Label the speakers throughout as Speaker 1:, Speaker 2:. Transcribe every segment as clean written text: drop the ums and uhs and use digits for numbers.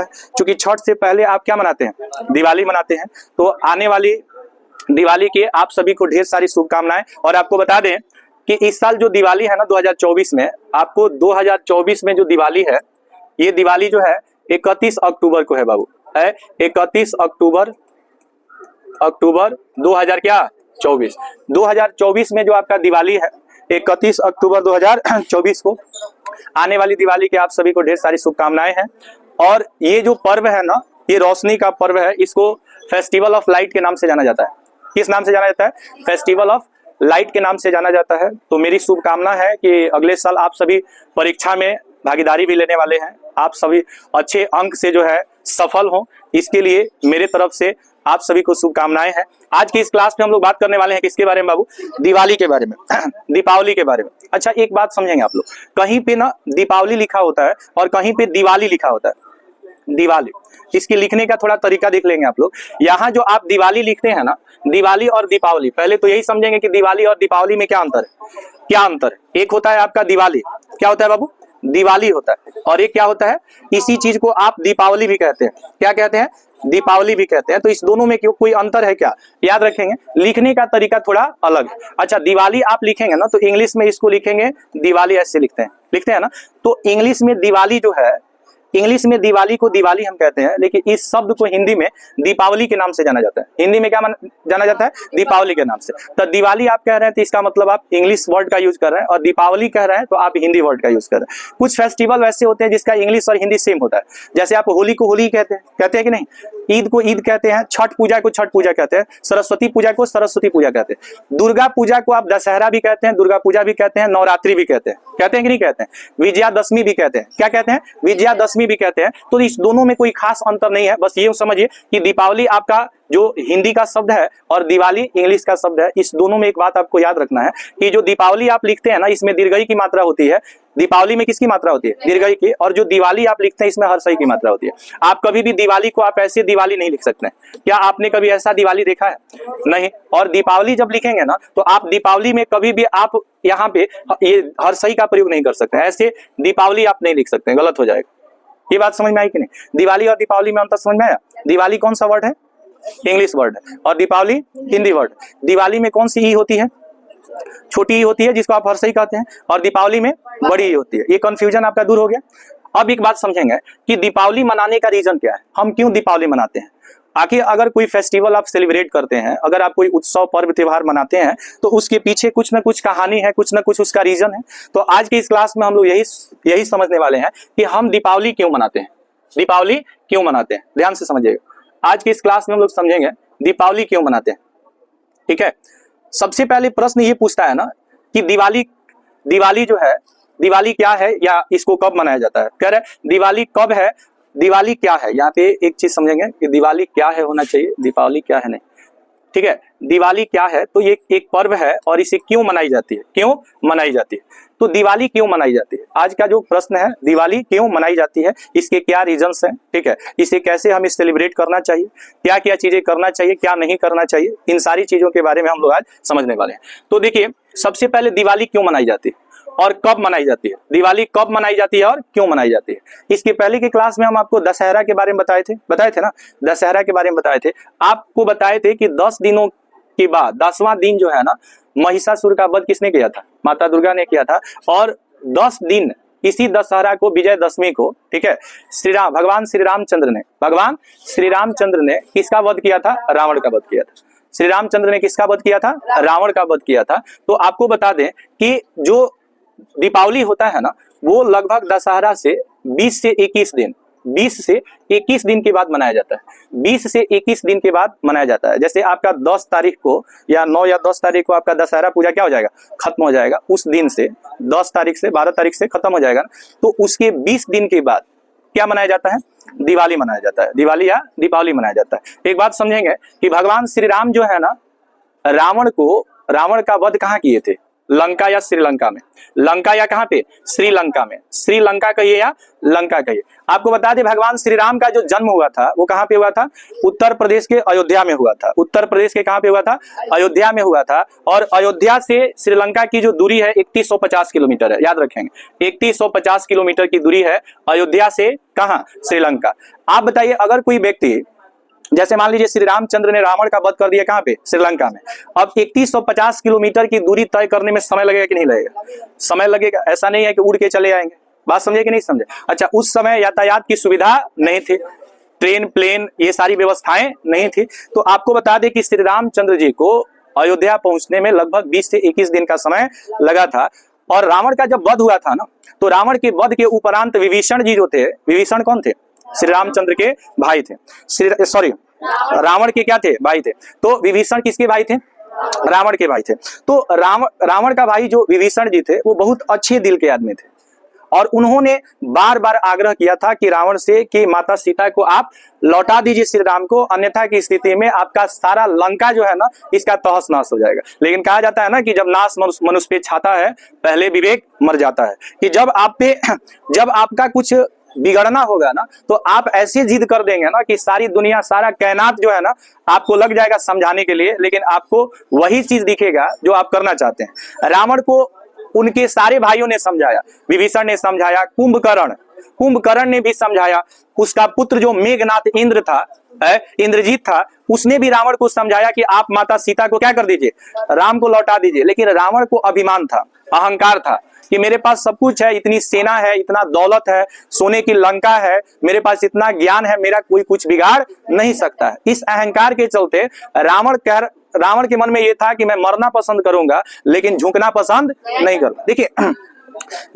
Speaker 1: क्योंकि छठ से पहले आप क्या मनाते हैं, दिवाली मनाते हैं। तो आने वाली दिवाली के आप सभी को ढेर सारी शुभकामनाएं। और आपको बता दें कि इस साल जो दिवाली है ना 2024 में, आपको 2024 में जो दिवाली है, ये दिवाली जो है 31 अक्टूबर को है बाबू, है 31 अक्टूबर 2024 में जो आपका दिवाली है 31 अक्टूबर 2024 को। आने वाली दिवाली के आप सभी को ढेर सारी शुभकामनाएं हैं। और ये जो पर्व है ना, ये रोशनी का पर्व है, इसको फेस्टिवल ऑफ लाइट के नाम से जाना जाता है। किस नाम से जाना जाता है? फेस्टिवल ऑफ लाइट के नाम से जाना जाता है। तो मेरी शुभकामना है कि अगले साल आप सभी परीक्षा में भागीदारी भी लेने वाले हैं, आप सभी अच्छे अंक से जो है सफल हों, इसके लिए मेरे तरफ से आप सभी को शुभकामनाएं हैं। आज की इस क्लास में हम लोग बात करने वाले हैं किसके बारे में बाबू? दिवाली के बारे में, दीपावली के बारे में। अच्छा, एक बात समझेंगे आप लोग, कहीं पे ना दीपावली लिखा होता है और कहीं पे दिवाली लिखा होता है। दिवाली, इसकी लिखने का थोड़ा तरीका देख लेंगे आप लोग। यहाँ जो आप दिवाली लिखते हैं ना, दिवाली और दीपावली, पहले तो यही समझेंगे कि दिवाली और दीपावली में क्या अंतर है। क्या अंतर है? एक होता है आपका दिवाली, क्या होता है बाबू? दिवाली होता है। और एक क्या होता है? इसी चीज को आप दीपावली भी कहते हैं। क्या कहते हैं? दीपावली भी कहते हैं। तो इस दोनों में क्यों कोई अंतर है क्या? याद रखेंगे, लिखने का तरीका थोड़ा अलग है। अच्छा, दिवाली आप लिखेंगे ना तो इंग्लिश में इसको लिखेंगे दिवाली, ऐसे लिखते हैं ना। तो इंग्लिश में दिवाली जो है, इंग्लिश में दिवाली को दिवाली हम कहते हैं, लेकिन इस शब्द को हिंदी में दीपावली के नाम से जाना जाता है। हिंदी में क्या जाना जाता है? दीपावली के नाम से। तो दिवाली आप कह रहे हैं तो इसका मतलब आप इंग्लिश वर्ड का यूज कर रहे हैं, और दीपावली कह रहे हैं तो आप हिंदी वर्ड का यूज कर रहे हैं। कुछ फेस्टिवल वैसे होते हैं जिसका इंग्लिश और हिंदी सेम होता है। जैसे आप होली को होली कहते हैं कि नहीं, ईद को ईद कहते हैं, छठ पूजा को छठ पूजा कहते हैं, सरस्वती पूजा को सरस्वती पूजा कहते हैं, दुर्गा पूजा को आप दशहरा भी कहते हैं, दुर्गा पूजा भी कहते हैं, नवरात्रि भी कहते हैं कि नहीं कहते हैं, विजयादशमी भी कहते हैं। क्या कहते हैं? विजयादशमी भी कहते हैं। तो इस दोनों में कोई खास अंतर नहीं है। बस ये समझिए कि दीपावली आपका जो हिंदी का शब्द है और दिवाली इंग्लिश का शब्द है। इस दोनों में एक बात आपको याद रखना है कि जो दीपावली आप लिखते हैं ना, इसमें दीर्घई की मात्रा होती है। दीपावली में किसकी मात्रा होती है? दीर्घई की। और जो दिवाली आप लिखते हैं इसमें हर्षई की मात्रा होती है। आप कभी भी दिवाली को आप ऐसे दिवाली नहीं लिख सकते हैं। क्या आपने कभी ऐसा दिवाली देखा है? नहीं। और दीपावली जब लिखेंगे ना तो आप दीपावली में कभी भी आप यहाँ पे ये हर्षई का प्रयोग नहीं कर सकते हैं। ऐसे दीपावली आप नहीं लिख सकते हैं, गलत हो जाएगा। ये बात समझ में आई कि नहीं? दिवाली और दीपावली में अंतर समझ में आया? दिवाली कौन सा वर्ड है? इंग्लिश वर्ड है। और दीपावली हिंदी वर्ड। दिवाली में कौन सी ई होती है? छोटी ई होती है, जिसको आप हर्षई कहते हैं, और दीपावली में बड़ी ई होती है। ये कंफ्यूजन आपका दूर हो गया। अब एक बात समझेंगे कि दीपावली मनाने का रीजन क्या है, हम क्यों दीपावली मनाते हैं। आखिर अगर कोई फेस्टिवल आप सेलिब्रेट करते हैं, अगर आप कोई उत्सव पर्व त्योहार मनाते हैं, तो उसके पीछे कुछ ना कुछ कहानी है, कुछ ना कुछ उसका रीजन है। तो आज की इस क्लास में हम लोग यही समझने वाले हैं कि हम दीपावली क्यों मनाते हैं। दीपावली क्यों मनाते हैं, ध्यान से समझिएगा। आज की इस क्लास में हम लोग समझेंगे दीपावली क्यों मनाते हैं। ठीक है, सबसे पहले प्रश्न ये पूछता है ना कि दिवाली जो है, दिवाली क्या है या इसको कब मनाया जाता है। कह रहे दिवाली कब है, दिवाली क्या है। यहाँ पे एक चीज समझेंगे कि दिवाली क्या है होना चाहिए, दीपावली क्या है नहीं। ठीक है, दिवाली क्या है तो ये एक पर्व है और इसे क्यों मनाई जाती है, क्यों मनाई जाती है। तो दिवाली क्यों मनाई जाती है, आज का जो प्रश्न है, दिवाली क्यों मनाई जाती है, इसके क्या रीजंस हैं। ठीक है, इसे कैसे हमें सेलिब्रेट करना चाहिए, क्या क्या चीजें करना चाहिए, क्या नहीं करना चाहिए, इन सारी चीजों के बारे में हम लोग आज समझने वाले हैं। तो देखिए, सबसे पहले दिवाली क्यों मनाई जाती है और कब मनाई जाती है। दिवाली कब मनाई जाती है और क्यों मनाई जाती है। इसके पहले की क्लास में हम आपको दशहरा के बारे में बताए थे ना, दशहरा के बारे में बताए थे। आपको बताए थे कि 10 दिनों के बाद 10वां दिन जो है ना, महिषासुर का वध किसने किया था? माता दुर्गा ने किया था। और 10 दिन इसी दशहरा को, विजयदशमी को, ठीक है, भगवान श्री रामचंद्र ने किसका वध किया था? रावण का वध किया था। श्री रामचंद्र ने किसका वध किया था? रावण का वध किया था। तो आपको बता दें कि जो दीपावली होता है ना, वो लगभग दशहरा से 20 से 21 दिन के बाद मनाया जाता है। 20 से 21 दिन के बाद मनाया जाता है। जैसे आपका 10 तारीख को या 9 या 10 तारीख को आपका दशहरा पूजा क्या हो जाएगा? खत्म हो जाएगा। उस दिन से 10 तारीख से 12 तारीख से खत्म हो जाएगा। तो उसके 20 दिन के बाद क्या मनाया जाता है? दिवाली मनाया जाता है। दिवाली या दीपावली मनाया जाता है। एक बात समझेंगे कि भगवान श्री राम जो है ना, रावण का वध कहाँ किए थे? लंका या श्रीलंका में, लंका या कहां पे, श्रीलंका में, श्रीलंका कहिए या लंका कहिए। आपको बता दें भगवान श्री राम का जो जन्म हुआ था वो कहां पे हुआ था, उत्तर प्रदेश के अयोध्या में हुआ था। उत्तर प्रदेश के कहां पे हुआ था, अयोध्या में हुआ था। और अयोध्या से श्रीलंका की जो दूरी है 3150 किलोमीटर है, याद रखेंगे 3150 किलोमीटर की दूरी है अयोध्या से, कहां, श्रीलंका। आप बताइए अगर कोई व्यक्ति, जैसे मान लीजिए श्री रामचंद्र ने रावण का वध कर दिया कहां पे, श्रीलंका में, अब 3150 किलोमीटर की दूरी तय करने में समय लगेगा कि नहीं लगेगा, समय लगेगा। ऐसा नहीं है कि उड़ के चले आएंगे, बात समझे कि नहीं समझे। अच्छा, उस समय यातायात की सुविधा नहीं थी, ट्रेन, प्लेन, ये सारी व्यवस्थाएं नहीं थी। तो आपको बता दें कि श्री रामचंद्र जी को अयोध्या पहुंचने में लगभग 20 से 21 दिन का समय लगा था। और रावण का जब वध हुआ था ना, तो रावण के वध के उपरांत विभीषण जी जो थे, विभीषण कौन थे, श्री रामचंद्र के भाई थे, रावण के क्या थे, भाई थे। तो विभीषण किसके भाई थे, रावण के भाई थे। तो रावण का भाई जो विभीषण जी थे वो बहुत अच्छे दिल के आदमी थे, और उन्होंने बार बार आग्रह किया था कि रावण से कि माता सीता को आप लौटा दीजिए श्री राम को, अन्यथा की स्थिति में आपका सारा लंका जो है ना, इसका तहस नहस हो जाएगा। लेकिन कहा जाता है ना कि जब नाश मनुष्य पे छाता है, पहले विवेक मर जाता है, कि जब आपका कुछ बिगड़ना होगा ना, तो आप ऐसी जिद कर देंगे ना कि सारी दुनिया, सारा कायनात जो है ना, आपको लग जाएगा समझाने के लिए, लेकिन आपको वही चीज दिखेगा जो आप करना चाहते हैं। रावण को उनके सारे भाइयों ने समझाया, विभीषण ने समझाया, कुंभकर्ण ने भी समझाया, उसका पुत्र जो मेघनाथ इंद्र था, इंद्रजीत था, उसने भी रावण को समझाया कि आप माता सीता को क्या कर दीजिए, राम को लौटा दीजिए। लेकिन रावण को अभिमान था, अहंकार था कि मेरे पास सब कुछ है, इतनी सेना है, इतना दौलत है, सोने की लंका है, मेरे पास इतना ज्ञान है, मेरा कोई कुछ बिगाड़ नहीं सकता है। इस अहंकार के चलते रावण के मन में यह था कि मैं मरना पसंद करूंगा, लेकिन झुकना पसंद नहीं करूंगा। देखिए,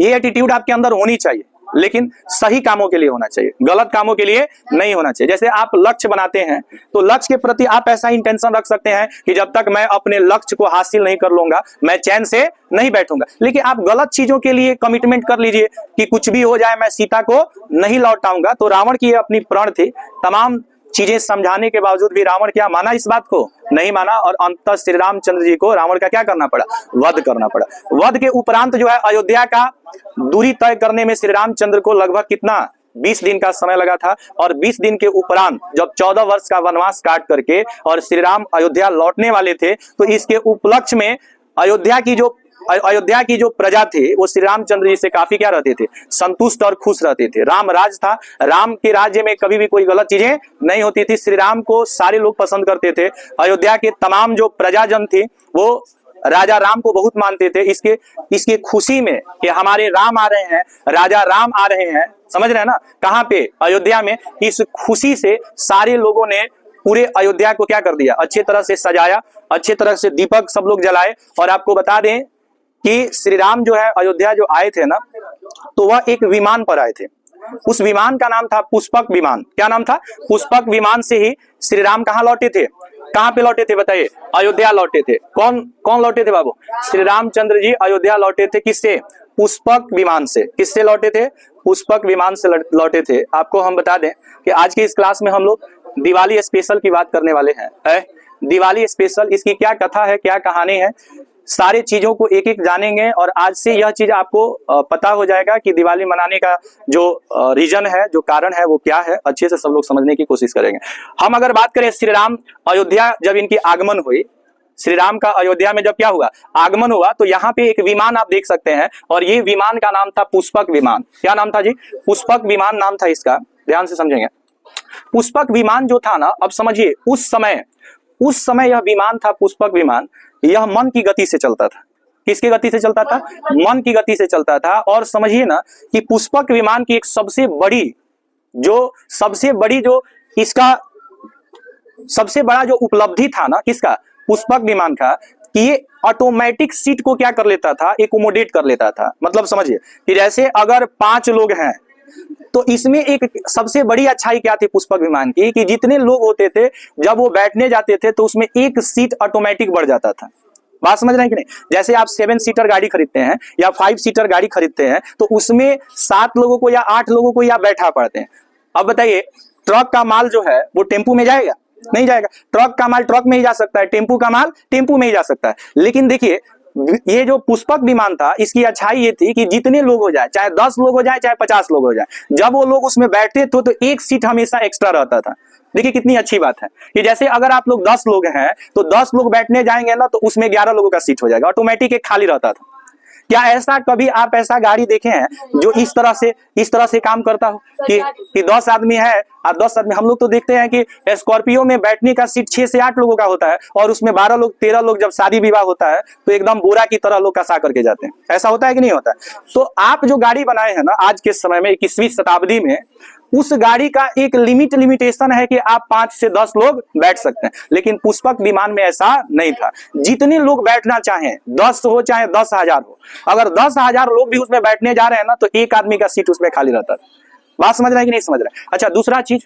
Speaker 1: ये एटीट्यूड आपके अंदर होनी चाहिए, लेकिन सही कामों के लिए होना चाहिए, गलत कामों के लिए नहीं होना चाहिए। जैसे आप लक्ष्य बनाते हैं, तो लक्ष्य के प्रति आप ऐसा इंटेंशन रख सकते हैं कि जब तक मैं अपने लक्ष्य को हासिल नहीं कर लूंगा, मैं चैन से नहीं बैठूंगा। लेकिन आप गलत चीजों के लिए कमिटमेंट कर लीजिए कि कुछ भी हो जाए मैं सीता को नहीं लौटाऊंगा। तो रावण की अपनी प्रण थी, तमाम चीजें समझाने के बावजूद भी रावण क्या माना, इस बात को नहीं माना, और अंततः श्री रामचंद्र जी को रावण का क्या करना पड़ा, वध करना पड़ा। वध के उपरांत जो है अयोध्या का दूरी तय करने में श्री रामचंद्र को लगभग कितना, 20 दिन का समय लगा था। और 20 दिन के उपरांत जब 14 वर्ष का वनवास काट करके और श्री राम अयोध्या लौटने वाले थे, तो इसके उपलक्ष्य में अयोध्या की जो प्रजा थी वो श्री रामचंद्र जी से काफी क्या रहते थे, संतुष्ट और खुश रहते थे। राम राज था, राम के राज्य में कभी भी कोई गलत चीजें नहीं होती थी, श्री राम को सारे लोग पसंद करते थे। अयोध्या के तमाम जो प्रजाजन थे वो राजा राम को बहुत मानते थे। इसके खुशी में कि हमारे राम आ रहे हैं, राजा राम आ रहे हैं, समझ रहे हैं ना, कहाँ पे, अयोध्या में। इस खुशी से सारे लोगों ने पूरे अयोध्या को क्या कर दिया, अच्छे तरह से सजाया, अच्छे तरह से दीपक सब लोग जलाए। और आपको बता दें कि श्री राम जो है अयोध्या जो आए थे ना, तो वह एक विमान पर आए थे। उस विमान का नाम था पुष्पक विमान। क्या नाम था, पुष्पक विमान से ही श्री राम कहाँ लौटे थे, कहाँ पे लौटे थे बताइए, अयोध्या लौटे थे। कौन लौटे थे बाबू, श्री रामचंद्र जी अयोध्या लौटे थे, किससे, पुष्पक विमान से। किससे लौटे थे, पुष्पक विमान से लौटे थे। आपको हम बता दें कि आज के इस क्लास में हम लोग दिवाली स्पेशल की बात करने वाले हैं। दिवाली स्पेशल, इसकी क्या कथा है, क्या कहानी है, सारे चीजों को एक एक जानेंगे। और आज से यह चीज आपको पता हो जाएगा कि दिवाली मनाने का जो रीजन है, जो कारण है, वो क्या है, अच्छे से सब लोग समझने की कोशिश करेंगे। हम अगर बात करें श्री राम अयोध्या जब इनकी आगमन हुई, श्री राम का अयोध्या में जब क्या हुआ, आगमन हुआ, तो यहाँ पे एक विमान आप देख सकते हैं, और ये विमान का नाम था पुष्पक विमान। क्या नाम था जी, पुष्पक विमान नाम था इसका, ध्यान से समझेंगे। पुष्पक विमान जो था ना, अब समझिए उस समय यह विमान था पुष्पक विमान, यह मन की गति से चलता था। किसकी गति से चलता था, मन की गति से चलता था। और समझिए ना कि पुष्पक विमान की एक सबसे बड़ा जो उपलब्धि था ना, किसका, पुष्पक विमान का, कि ये ऑटोमेटिक सीट को क्या कर लेता था, एकोमोडेट कर लेता था। मतलब समझिए कि जैसे अगर 5 लोग हैं, तो इसमें एक सबसे बड़ी अच्छाई क्या थी पुष्पक विमान की, कि जितने लोग होते थे जब वो बैठने जाते थे तो उसमें एक सीट ऑटोमेटिक बढ़ जाता था। बात समझ रहे हैं कि नहीं। जैसे आप 7 सीटर गाड़ी खरीदते हैं या 5 सीटर गाड़ी खरीदते हैं, तो उसमें 7 लोगों को या 8 लोगों को या बैठा पड़ते हैं। अब बताइए, ट्रक का माल जो है वो टेम्पू में जाएगा, नहीं जाएगा। ट्रक का माल ट्रक में ही जा सकता है, टेम्पू का माल टेम्पू में ही जा सकता है। लेकिन देखिए ये जो पुष्पक विमान था, इसकी अच्छाई ये थी कि जितने लोग हो जाए, चाहे 10 लोग हो जाए, चाहे 50 लोग हो जाए, जब वो लोग उसमें बैठते थे तो एक सीट हमेशा एक्स्ट्रा रहता था। देखिए कितनी अच्छी बात है कि जैसे अगर आप लोग 10 लोग हैं तो 10 लोग बैठने जाएंगे ना, तो उसमें 11 लोगों का सीट हो जाएगा, ऑटोमेटिक एक खाली रहता था। क्या ऐसा कभी आप ऐसा गाड़ी देखे हैं जो इस तरह से काम करता हो कि 10 आदमी है और 10 आदमी? हम लोग तो देखते हैं कि स्कॉर्पियो में बैठने का सीट 6 से 8 लोगों का होता है और उसमें 12 लोग 13 लोग जब शादी विवाह होता है तो एकदम बोरा की तरह लोग कसा करके जाते हैं। ऐसा होता है कि नहीं होता है? तो आप जो गाड़ी बनाए हैं ना आज के समय में 21वीं शताब्दी में, उस गाड़ी का एक लिमिटेशन है कि आप 5 से 10 लोग बैठ सकते हैं, लेकिन पुष्पक विमान में ऐसा नहीं था। जितने लोग बैठना चाहें, 10 हो चाहे 10,000 हो, अगर 10,000 लोग भी उसमें बैठने जा रहे हैं ना तो एक आदमी का सीट उसमें खाली रहता था। बात समझ रहे हैं कि नहीं समझ रहे? अच्छा, दूसरा चीज,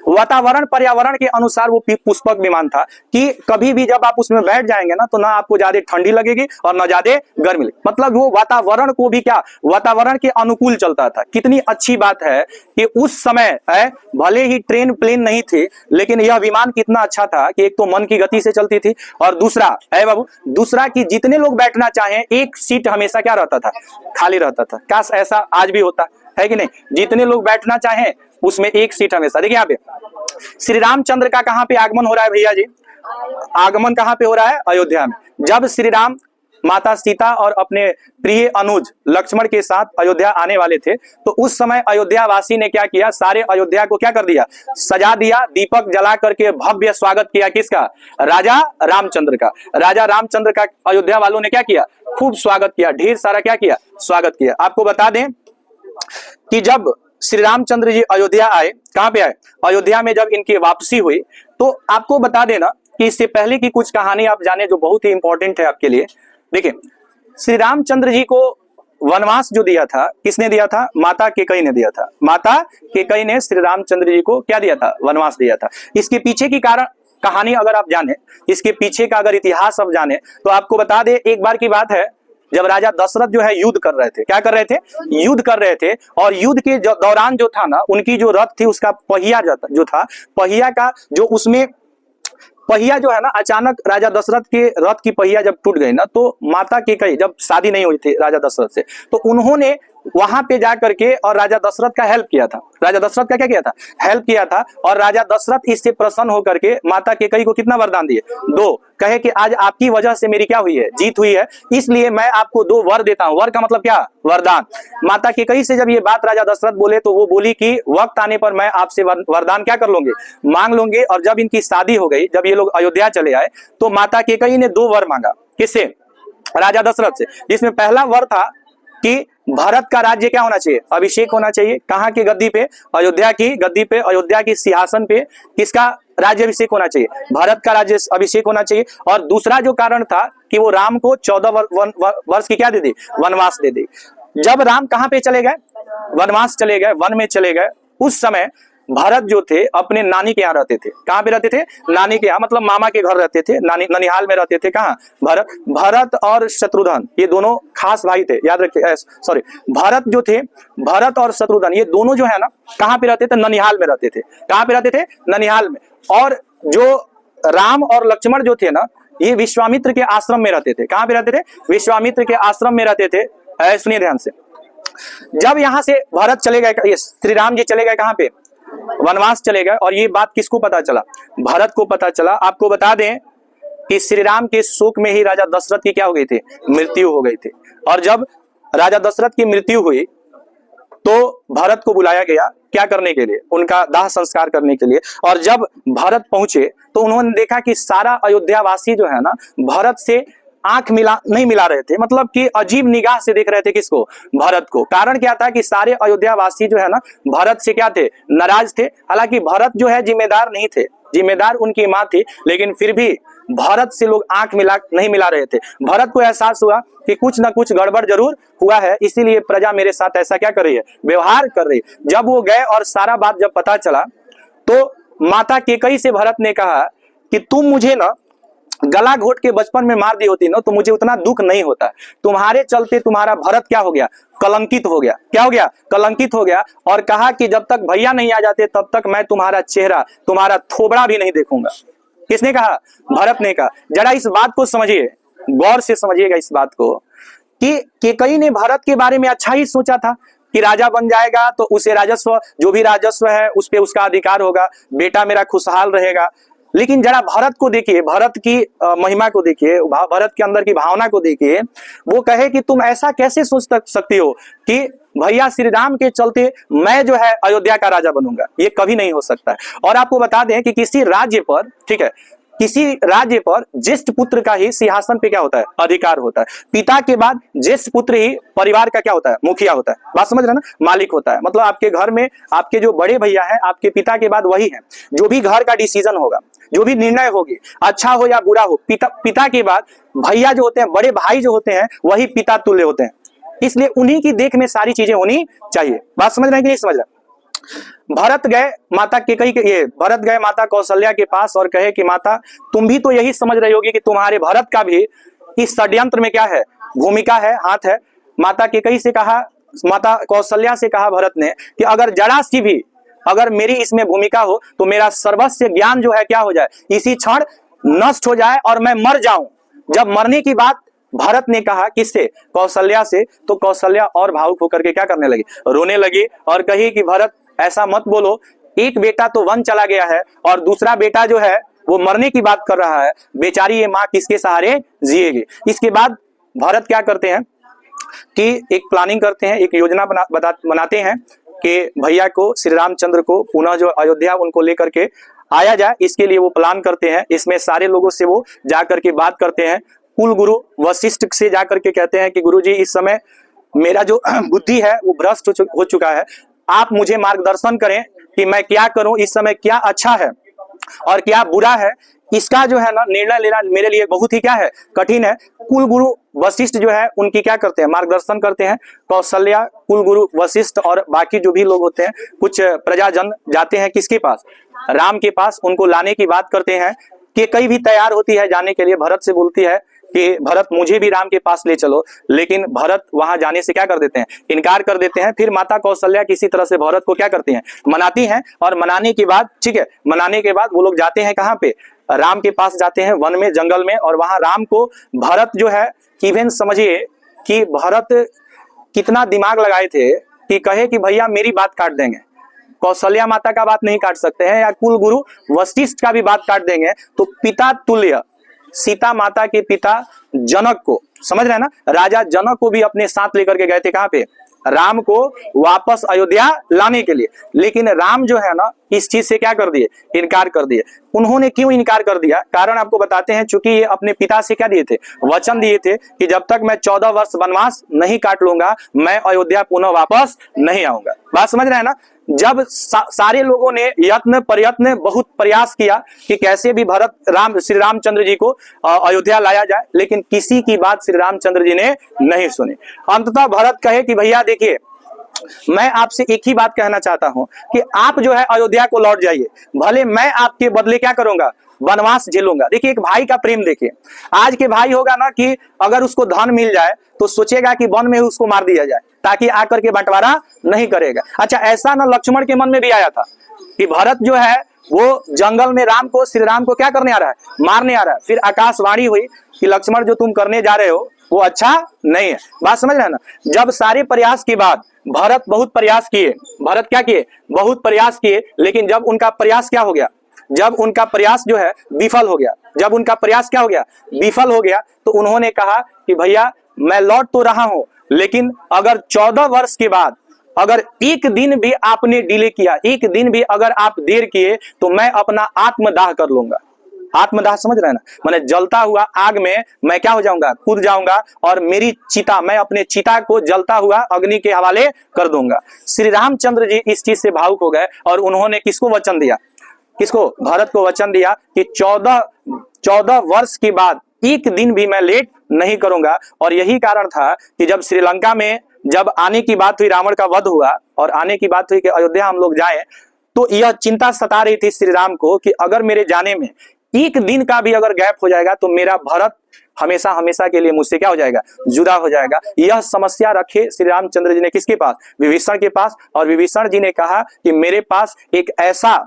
Speaker 1: वातावरण पर्यावरण के अनुसार वो पुष्पक विमान था कि कभी भी जब आप उसमें बैठ जाएंगे ना तो ना आपको ज्यादा ठंडी लगेगी और ना ज्यादा गर्मी लगेगी। मतलब वो वातावरण को भी क्या, वातावरण के अनुकूल चलता था। कितनी अच्छी बात है कि उस समय भले ही ट्रेन प्लेन नहीं थे, लेकिन यह विमान कितना अच्छा था कि एक तो मन की गति से चलती थी और दूसरा बाबू, दूसरा कि जितने लोग बैठना चाहें एक सीट हमेशा क्या रहता था, खाली रहता था। काश ऐसा आज भी होता है कि नहीं, जितने लोग बैठना चाहें उसमें एक सीट हमेशा। देखिए यहाँ पे श्री रामचंद्र का कहां पे आगमन हो रहा है भैया जी? आगमन कहां पे हो रहा है? अयोध्या में। जब श्री राम माता सीता और अपने प्रिय अनुज लक्ष्मण के साथ अयोध्या आने वाले थे तो उस समय अयोध्या वासी ने क्या किया, सारे अयोध्या को क्या कर दिया, सजा दिया, दीपक जला करके भव्य स्वागत किया। किसका? राजा रामचंद्र का। राजा रामचंद्र का अयोध्या वालों ने क्या किया, खूब स्वागत किया, ढेर सारा क्या किया, स्वागत किया। आपको बता दें कि जब श्री रामचंद्र जी अयोध्या आए, कहां पे आए? अयोध्या में जब इनकी वापसी हुई तो आपको बता देना कि इससे पहले की कुछ कहानी आप जाने जो बहुत ही इंपॉर्टेंट है आपके लिए। देखिए, श्री रामचंद्र जी को वनवास जो दिया था, किसने दिया था? माता कैकेयी ने दिया था। माता कैकेयी ने श्री रामचंद्र जी को क्या दिया था? वनवास दिया था। इसके पीछे की कारण कहानी अगर आप जाने, इसके पीछे का अगर इतिहास आप जाने तो आपको बता दे, एक बार की बात है जब राजा दशरथ जो है युद्ध कर रहे थे। क्या कर रहे थे? युद्ध कर रहे थे। और युद्ध के दौरान जो था ना, उनकी जो रथ थी उसका पहिया जो था, पहिया का जो उसमें पहिया जो है ना, अचानक राजा दशरथ के रथ की पहिया जब टूट गई ना, तो माता कैकेयी, जब शादी नहीं हुई थी राजा दशरथ से, तो उन्होंने वहां पे जा करके और राजा दशरथ का हेल्प किया था। राजा दशरथ का क्या किया था? हेल्प किया था। और राजा दशरथ इससे प्रसन्न होकर के माता कैकेयी को कितना वरदान दिए? 2। कहे कि आज आपकी वजह से मेरी क्या हुई है? जीत हुई है, इसलिए मैं आपको 2 वर देता हूं। वर का मतलब क्या? वरदान। माता कैकेयी से जब ये बात राजा दशरथ बोले तो वो बोली कि वक्त आने पर मैं आपसे वरदान क्या कर लूंगी, मांग लूंगी। और जब इनकी शादी हो गई, जब ये लोग अयोध्या चले आए तो माता कैकेयी ने 2 वर मांगा। किससे? राजा दशरथ से। जिसमें पहला वर था कि भारत का राज्य क्या होना चाहिए? अभिषेक होना चाहिए। कहां की गद्दी पे? अयोध्या की गद्दी पे, अयोध्या की सिंहासन पे किसका राज्य अभिषेक होना चाहिए? भारत का राज्य अभिषेक होना चाहिए। और दूसरा जो कारण था कि वो राम को 14 वर्ष की क्या दे दी? वनवास दे दी। जब राम कहां पे चले गए? वनवास चले गए, वन में चले गए। उस समय भरत जो थे अपने नानी के यहाँ रहते थे। कहां पे रहते थे? नानी के यहाँ, मतलब मामा के घर रहते थे, ननिहाल में रहते थे। कहां? भरत और शत्रुघ्न ये दोनों खास भाई थे, याद रखिए। सॉरी, भरत जो थे, भरत और शत्रुघ्न ये दोनों जो है ना, कहां पे रहते थे? ननिहाल में रहते थे। कहां पे रहते थे? ननिहाल में। और जो राम और लक्ष्मण जो थे ना, ये विश्वामित्र के आश्रम में रहते थे। कहां पे रहते थे? विश्वामित्र के आश्रम में रहते थे। सुनिए ध्यान से, जब यहां से भरत चले गए, श्री राम जी चले गए कहां पे? वनवास चले गए। और ये बात किसको पता चला? भरत को पता चला। आपको बता दें कि श्री राम के शोक में ही राजा दशरथ की क्या हो गई थी? मृत्यु हो गई थी। और जब राजा दशरथ की मृत्यु हुई तो भरत को बुलाया गया, क्या करने के लिए? उनका दाह संस्कार करने के लिए। और जब भरत पहुंचे तो उन्होंने देखा कि सारा अयोध्या वासी जो है ना, भरत से आंख नहीं मिला रहे थे, मतलब कि अजीब निगाह से देख रहे थे। किसको? भरत को। कारण क्या था कि सारे अयोध्या वासी जो है ना, भरत से क्या थे? नाराज थे। हालांकि भरत जो है जिम्मेदार नहीं थे, जिम्मेदार उनकी मां थी, लेकिन फिर भी भरत से लोग आंख नहीं मिला रहे थे। भरत को एहसास हुआ कि कुछ ना कुछ गड़बड़ जरूर हुआ है, इसीलिए प्रजा मेरे साथ ऐसा क्या कर रही है? व्यवहार कर रही है। जब वो गए और सारा बात जब पता चला तो माता कैकेयी से भरत ने कहा कि तुम मुझे ना गला घोट के बचपन में मार दी होती ना तो मुझे उतना दुख नहीं होता। तुम्हारे चलते तुम्हारा भरत क्या हो गया? कलंकित हो गया। क्या हो गया? कलंकित हो गया। और कहा कि जब तक भैया नहीं आ जाते तब तक मैं तुम्हारा चेहरा, तुम्हारा थोबड़ा भी नहीं देखूंगा। किसने कहा? भरत ने कहा। जरा इस बात को समझिए, गौर से समझिएगा इस बात को कि केकई ने भरत के बारे में अच्छा ही सोचा था कि राजा बन जाएगा तो उसे राजस्व, जो भी राजस्व है उस पे उसका अधिकार होगा, बेटा मेरा खुशहाल रहेगा। लेकिन जरा भरत को देखिए, भरत की महिमा को देखिए, भरत के अंदर की भावना को देखिए। वो कहे कि तुम ऐसा कैसे सोच सकती हो कि भैया श्री राम के चलते मैं जो है अयोध्या का राजा बनूंगा, ये कभी नहीं हो सकता है। और आपको बता दें कि किसी राज्य पर, ठीक है, किसी राज्य पर ज्येष्ठ पुत्र का ही सिंहासन पे क्या होता है, अधिकार होता है। पिता के बाद ज्येष्ठ पुत्र ही परिवार का क्या होता है, मुखिया होता है। बात समझ रहे हैं ना, मालिक होता है। मतलब आपके घर में आपके जो बड़े भैया हैं, आपके पिता के बाद वही है जो भी घर का डिसीजन होगा, जो भी निर्णय होगी, अच्छा हो या बुरा हो, पिता के बाद भैया जो होते हैं, बड़े भाई जो होते हैं, वही पिता तुल्य होते हैं। इसलिए उन्हीं की देख में सारी चीजें होनी चाहिए। बात समझ रहे हैं कि नहीं समझ रहे? भरत गए माता केकई के, ये भरत गए माता कौशल्या के पास और कहे कि माता तुम भी तो यही समझ रही होगी कि तुम्हारे भरत का भी इस षड्यंत्र में क्या है, भूमिका है, हाथ है। माता केकई से कहा, माता कौशल्या से कहा भरत ने कि अगर जरा सी भी अगर मेरी इसमें भूमिका हो तो मेरा सर्वस्व ज्ञान जो है क्या हो जाए, इसी क्षण नष्ट हो जाए और मैं मर जाऊं। जब मरने की बात भरत ने कहा किससे, कौशल्या से, तो कौशल्या और भावुक होकर के क्या करने लगी, रोने लगी और कही कि भरत ऐसा मत बोलो, एक बेटा तो वन चला गया है और दूसरा बेटा जो है वो मरने की बात कर रहा है, बेचारी ये माँ किसके सहारे जिएगी। इसके बाद भरत क्या करते हैं कि एक प्लानिंग करते हैं, एक योजना बनाते हैं कि भैया को, श्री रामचंद्र को पुनः जो अयोध्या उनको लेकर के आया जाए, इसके लिए वो प्लान करते हैं। इसमें सारे लोगों से वो जाकर के बात करते हैं। कुल गुरु वशिष्ठ से जाकर के कहते हैं कि गुरुजी इस समय मेरा जो बुद्धि है वो भ्रष्ट हो चुका है, आप मुझे मार्गदर्शन करें कि मैं क्या करूं, इस समय क्या अच्छा है और क्या बुरा है। इसका जो है ना निर्णय लेना मेरे लिए बहुत ही क्या है, कठिन है। कुल गुरु वशिष्ठ जो है उनकी क्या करते हैं, मार्गदर्शन करते हैं। कौशल्या, कुल गुरु वशिष्ठ और बाकी जो भी लोग होते हैं, कुछ प्रजाजन जाते हैं किसके पास, राम के पास, उनको लाने की बात करते हैं। कि कई भी तैयार होती है जाने के लिए, भरत से बोलती है कि भरत मुझे भी राम के पास ले चलो, लेकिन भरत वहां जाने से क्या कर देते हैं, इनकार कर देते हैं। फिर माता कौशल्या किसी तरह से भरत को क्या करती हैं, मनाती हैं। और मनाने के बाद, ठीक है, मनाने के बाद वो लोग जाते हैं कहाँ पे, राम के पास जाते हैं, वन में, जंगल में। और वहां राम को भरत जो है, इवन समझिए कि भरत कितना दिमाग लगाए थे कि कहे कि भैया मेरी बात काट देंगे, कौशल्या माता का बात नहीं काट सकते हैं, या कुल गुरु वशिष्ठ का भी बात काट देंगे, तो पिता तुल्य सीता माता के पिता जनक को, समझ रहे हैं ना, राजा जनक को भी अपने साथ लेकर के गए थे कहां पे, राम को वापस अयोध्या लाने के लिए। लेकिन राम जो है ना इस चीज से क्या कर दिए, इनकार कर दिए। उन्होंने क्यों इनकार कर दिया, कारण आपको बताते हैं। चूंकि ये अपने पिता से क्या दिए थे, वचन दिए थे कि जब तक मैं 14 वर्ष वनवास नहीं काट लूंगा मैं अयोध्या पुनः वापस नहीं आऊंगा। बात समझ रहे हैं ना। जब सारे लोगों ने यत्न प्रयत्न बहुत प्रयास किया कि कैसे भी भरत श्री रामचंद्र जी को अयोध्या लाया जाए, लेकिन किसी की बात श्री रामचंद्र जी ने नहीं सुनी। अंततः भरत कहे कि भैया देखिए, मैं आपसे एक ही बात कहना चाहता हूं कि आप जो है अयोध्या को लौट जाइए, भले मैं आपके बदले क्या करूंगा, वनवास झेलूंगा। देखिए एक भाई का प्रेम देखिए, आज के भाई होगा ना कि अगर उसको धन मिल जाए तो सोचेगा कि वन में उसको मार दिया जाए ताकि आकर के बंटवारा नहीं करेगा। अच्छा, ऐसा ना लक्ष्मण के मन में भी आया था कि भरत जो है वो जंगल में राम को, श्री राम को क्या करने आ रहा है, मारने आ रहा है। फिर आकाशवाणी हुई कि लक्ष्मण जो तुम करने जा रहे हो वो अच्छा नहीं है। बात समझ रहे हैं ना। जब सारे प्रयास के बाद भरत बहुत प्रयास किए, भरत क्या किए, बहुत प्रयास किए, लेकिन जब उनका प्रयास क्या हो गया, जब उनका प्रयास जो है विफल हो गया, जब उनका प्रयास क्या हो गया, विफल हो गया, तो उन्होंने कहा कि भैया मैं लौट तो रहा हूं, लेकिन अगर 14 वर्ष के बाद अगर एक दिन भी आपने डिले किया, एक दिन भी अगर आप देर किए, तो मैं अपना आत्मदाह कर लूंगा। आत्मदाह समझ रहे हैं ना, मैंने जलता हुआ आग में मैं क्या हो जाऊंगा, कूद जाऊंगा और मेरी चिता, मैं अपने चिता को जलता हुआ अग्नि के हवाले कर दूंगा। श्री रामचंद्र जी इस चीज से भावुक हो गए और उन्होंने किसको वचन दिया, किसको, भरत को वचन दिया कि 14 वर्ष के बाद एक दिन भी मैं लेट नहीं करूंगा। और यही कारण था कि जब श्रीलंका में जब आने की बात हुई, रावण का वध हुआ और आने की बात हुई कि अयोध्या हम लोग जाएं, तो यह चिंता सता रही थी श्री राम को कि अगर मेरे जाने में एक दिन का भी अगर गैप हो जाएगा तो मेरा भरत हमेशा हमेशा के लिए मुझसे क्या हो जाएगा, जुदा हो जाएगा। यह समस्या रखे श्री रामचंद्र जी ने किसके पास, विभीषण के पास। और विभीषण जी ने कहा कि मेरे पास एक ऐसा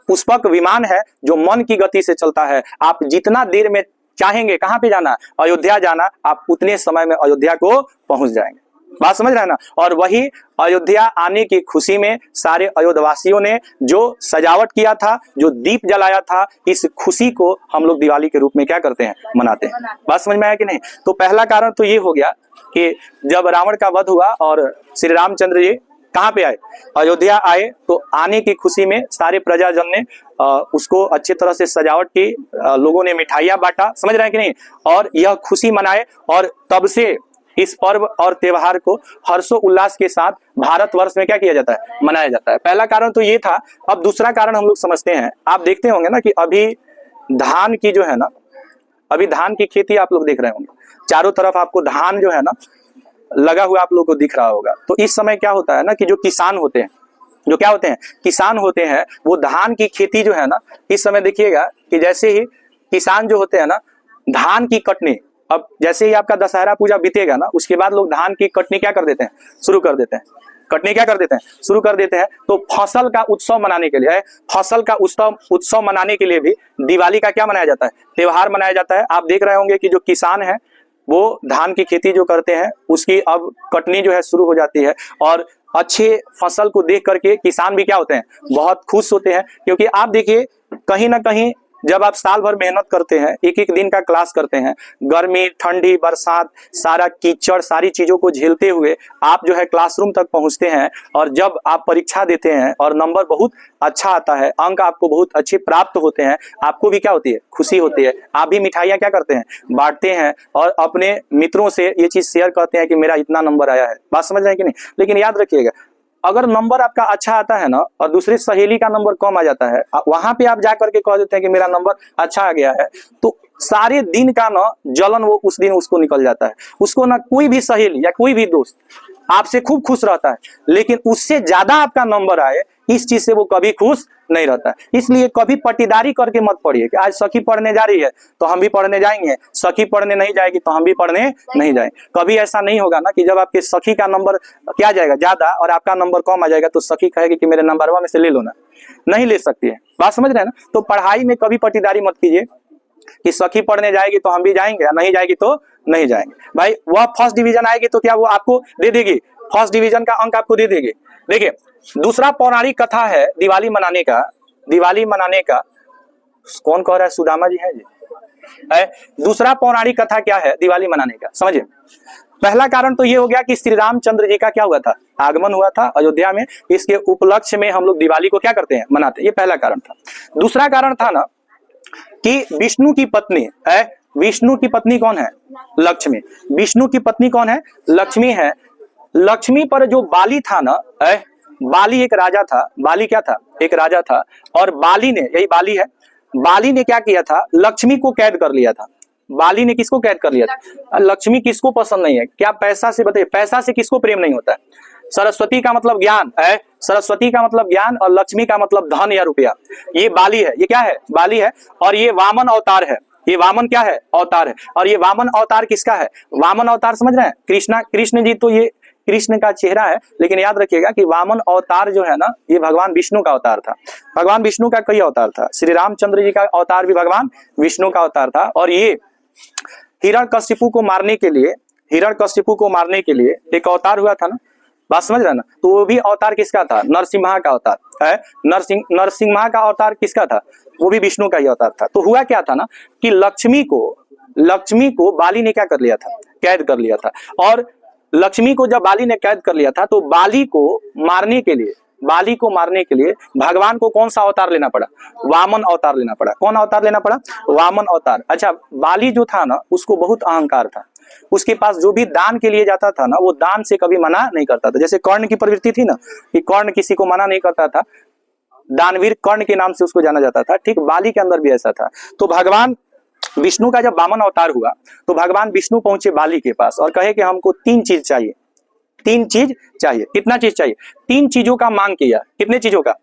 Speaker 1: पुष्पक विमान है जो मन की गति से चलता है, आप जितना देर में चाहेंगे कहाँ पे जाना, अयोध्या जाना, आप उतने समय में अयोध्या को पहुंच जाएंगे। बात समझ रहे हैं ना। और वही अयोध्या आने की खुशी में सारे अयोध्यवासियों ने जो सजावट किया था, जो दीप जलाया था, इस खुशी को हम लोग दिवाली के रूप में क्या करते हैं, मनाते हैं। बात समझ में आया कि नहीं। तो पहला कारण तो ये हो गया कि जब रावण का वध हुआ और श्री रामचंद्र जी कहाँ पे आए, अयोध्या आए, तो आने की खुशी में सारे प्रजाजन ने उसको अच्छी तरह से सजावट की, लोगों ने मिठाइयाँ बांटा, समझ रहे हैं कि नहीं, और यह खुशी मनाए। और तब से इस पर्व और त्योहार को हर्षो उल्लास के साथ भारतवर्ष में क्या किया जाता है, मनाया जाता है। पहला कारण तो ये था। अब दूसरा कारण हम लोग समझते हैं। आप देखते होंगे ना कि अभी धान की जो है ना, अभी धान की खेती आप लोग देख रहे होंगे, चारों तरफ आपको धान जो है ना लगा हुआ आप लोग को दिख रहा होगा। तो इस समय क्या होता है ना कि जो किसान होते हैं, जो क्या होते हैं, किसान होते हैं, वो धान की खेती जो है ना, इस समय देखिएगा कि जैसे ही किसान जो होते हैं ना, धान की कटनी, अब जैसे ही आपका दशहरा पूजा बीतेगा ना, उसके बाद लोग धान की कटनी क्या कर देते हैं, शुरू कर देते हैं, कटनी क्या कर देते हैं, शुरू कर देते हैं। तो फसल का उत्सव मनाने के लिए, फसल का उत्सव मनाने के लिए भी दिवाली का क्या मनाया जाता है, त्योहार मनाया जाता है। आप देख रहे होंगे कि जो किसान है वो धान की खेती जो करते हैं, उसकी अब कटनी जो है शुरू हो जाती है। और अच्छे फसल को देख करके किसान भी क्या होते हैं, बहुत खुश होते हैं। क्योंकि आप देखिए कहीं ना कहीं जब आप साल भर मेहनत करते हैं, एक एक दिन का क्लास करते हैं, गर्मी ठंडी बरसात सारा कीचड़ सारी चीजों को झेलते हुए आप जो है क्लासरूम तक पहुंचते हैं, और जब आप परीक्षा देते हैं और नंबर बहुत अच्छा आता है, अंक आपको बहुत अच्छे प्राप्त होते हैं, आपको भी क्या होती है, खुशी होती है। आप भी मिठाइयाँ क्या करते हैं, बांटते हैं, और अपने मित्रों से ये चीज शेयर करते हैं कि मेरा इतना नंबर आया है। बात समझ रहे हैं कि नहीं। लेकिन याद रखिएगा, अगर नंबर आपका अच्छा आता है ना और दूसरी सहेली का नंबर कम आ जाता है, वहां पे आप जाकर के कह देते हैं कि मेरा नंबर अच्छा आ गया है, तो सारे दिन का ना जलन वो उस दिन उसको निकल जाता है। उसको ना कोई भी सहेली या कोई भी दोस्त आपसे खूब खुश रहता है, लेकिन उससे ज्यादा आपका नंबर आए, इस चीज से वो कभी खुश नहीं रहता है। इसलिए कभी पटीदारी करके मत पढ़िए कि आज सखी पढ़ने जा रही है तो हम भी पढ़ने जाएंगे, सखी पढ़ने नहीं जाएगी तो हम भी पढ़ने नहीं जाएंगे। कभी ऐसा नहीं होगा ना कि जब आपके सखी का नंबर क्या जाएगा ज्यादा और आपका नंबर कम आ जाएगा तो सखी कहेगी कि मेरे नंबरवा में से ले लो ना, नहीं ले सकती है। बात समझ रहे हैं ना। तो पढ़ाई में कभी पटीदारी मत कीजिए कि सखी पढ़ने जाएगी तो हम भी जाएंगे, नहीं जाएगी तो नहीं जाएंगे। भाई वह फर्स्ट डिवीजन आएगी तो क्या वो आपको दे देगी, फर्स्ट डिवीजन का अंक आपको दे देगी। देखिए दूसरा पौराणिक कथा है दिवाली मनाने का, दिवाली मनाने का कौन कह रहा है, सुदामा जी है जी। दूसरा पौराणिक कथा क्या है दिवाली मनाने का, समझिए। पहला कारण तो ये हो गया कि श्री रामचंद्र जी का क्या हुआ था, आगमन हुआ था अयोध्या में, इसके उपलक्ष्य में हम लोग दिवाली को क्या करते हैं, मनाते हैं। ये पहला कारण था। दूसरा कारण था ना कि विष्णु की पत्नी है, विष्णु की पत्नी कौन है, लक्ष्मी। विष्णु की पत्नी कौन है, लक्ष्मी है। लक्ष्मी पर जो बाली था ना, बाली एक राजा था, बाली क्या था, एक राजा था। और बाली ने, यही बाली है, बाली ने क्या किया था, लक्ष्मी को कैद कर लिया था। बाली ने किसको कैद कर लिया था, लक्ष्मी किसको पसंद नहीं है, क्या पैसा से, बताइए पैसा से किसको प्रेम नहीं होता है। सरस्वती का मतलब ज्ञान है, सरस्वती का मतलब ज्ञान, और लक्ष्मी का मतलब धन या रुपया। ये बाली है, ये क्या है, बाली है। और ये वामन अवतार है, ये वामन क्या है, अवतार है। और ये वामन अवतार किसका है, वामन अवतार समझ रहे हैं, कृष्ण जी, तो ये कृष्ण का चेहरा है। लेकिन याद रखिएगा कि वामन अवतार जो है ना, ये भगवान विष्णु का अवतार था। भगवान विष्णु का कई अवतार था, श्री रामचंद्र जी का अवतार भी भगवान विष्णु का अवतार था। और ये हिरण्यकशिपु को मारने के लिए, हिरण्यकशिपु को मारने के लिए एक अवतार हुआ था ना, बात समझ रहे ना। तो वो भी अवतार किसका था, नरसिम्हा का अवतार है। नरसिम्हा का अवतार किसका था, वो भी विष्णु का ही अवतार था। तो हुआ क्या था ना कि लक्ष्मी को बाली ने क्या कर लिया था, कैद कर लिया था। और लक्ष्मी को जब बाली ने कैद कर लिया था तो बाली को मारने के लिए भगवान को कौन सा अवतार लेना पड़ा, वामन अवतार लेना पड़ा। कौन अवतार लेना पड़ा, वामन अवतार। अच्छा, बाली जो था ना उसको बहुत अहंकार था, उसके पास जो भी दान के लिए जाता था ना, वो दान से कभी मना नहीं करता था। जैसे कर्ण की प्रवृत्ति थी ना कि कर्ण किसी को मना नहीं करता था, दानवीर कर्ण के नाम से उसको जाना जाता था, ठीक बाली के अंदर भी ऐसा था। तो भगवान विष्णु का जब वामन अवतार हुआ तो भगवान विष्णु पहुंचे बाली के पास और कहे कि हमको 3 चीज चाहिए, 3 चीज चाहिए। कितना चीज चाहिए, 3 चीजों का मांग किया। कितने चीजों का,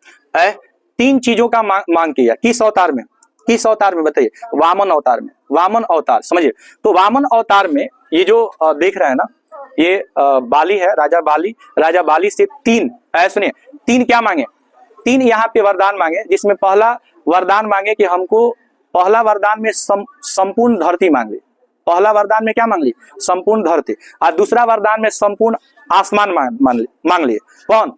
Speaker 1: 3 चीजों का मांग किया। किस अवतार में, किस अवतार में बताइए, वामन अवतार में। वामन अवतार समझिए। तो वामन अवतार में ये जो देख रहे हैं ना, ये बाली है, राजा बाली से 3 सुनिए 3 क्या मांगे, 3 यहाँ पे वरदान मांगे, जिसमें पहला वरदान मांगे कि हमको पहला वरदान में संपूर्ण धरती मांग ली। पहला वरदान में क्या मांग ली? संपूर्ण धरती। और दूसरा वरदान में संपूर्ण आसमान मांग लिए। कौन?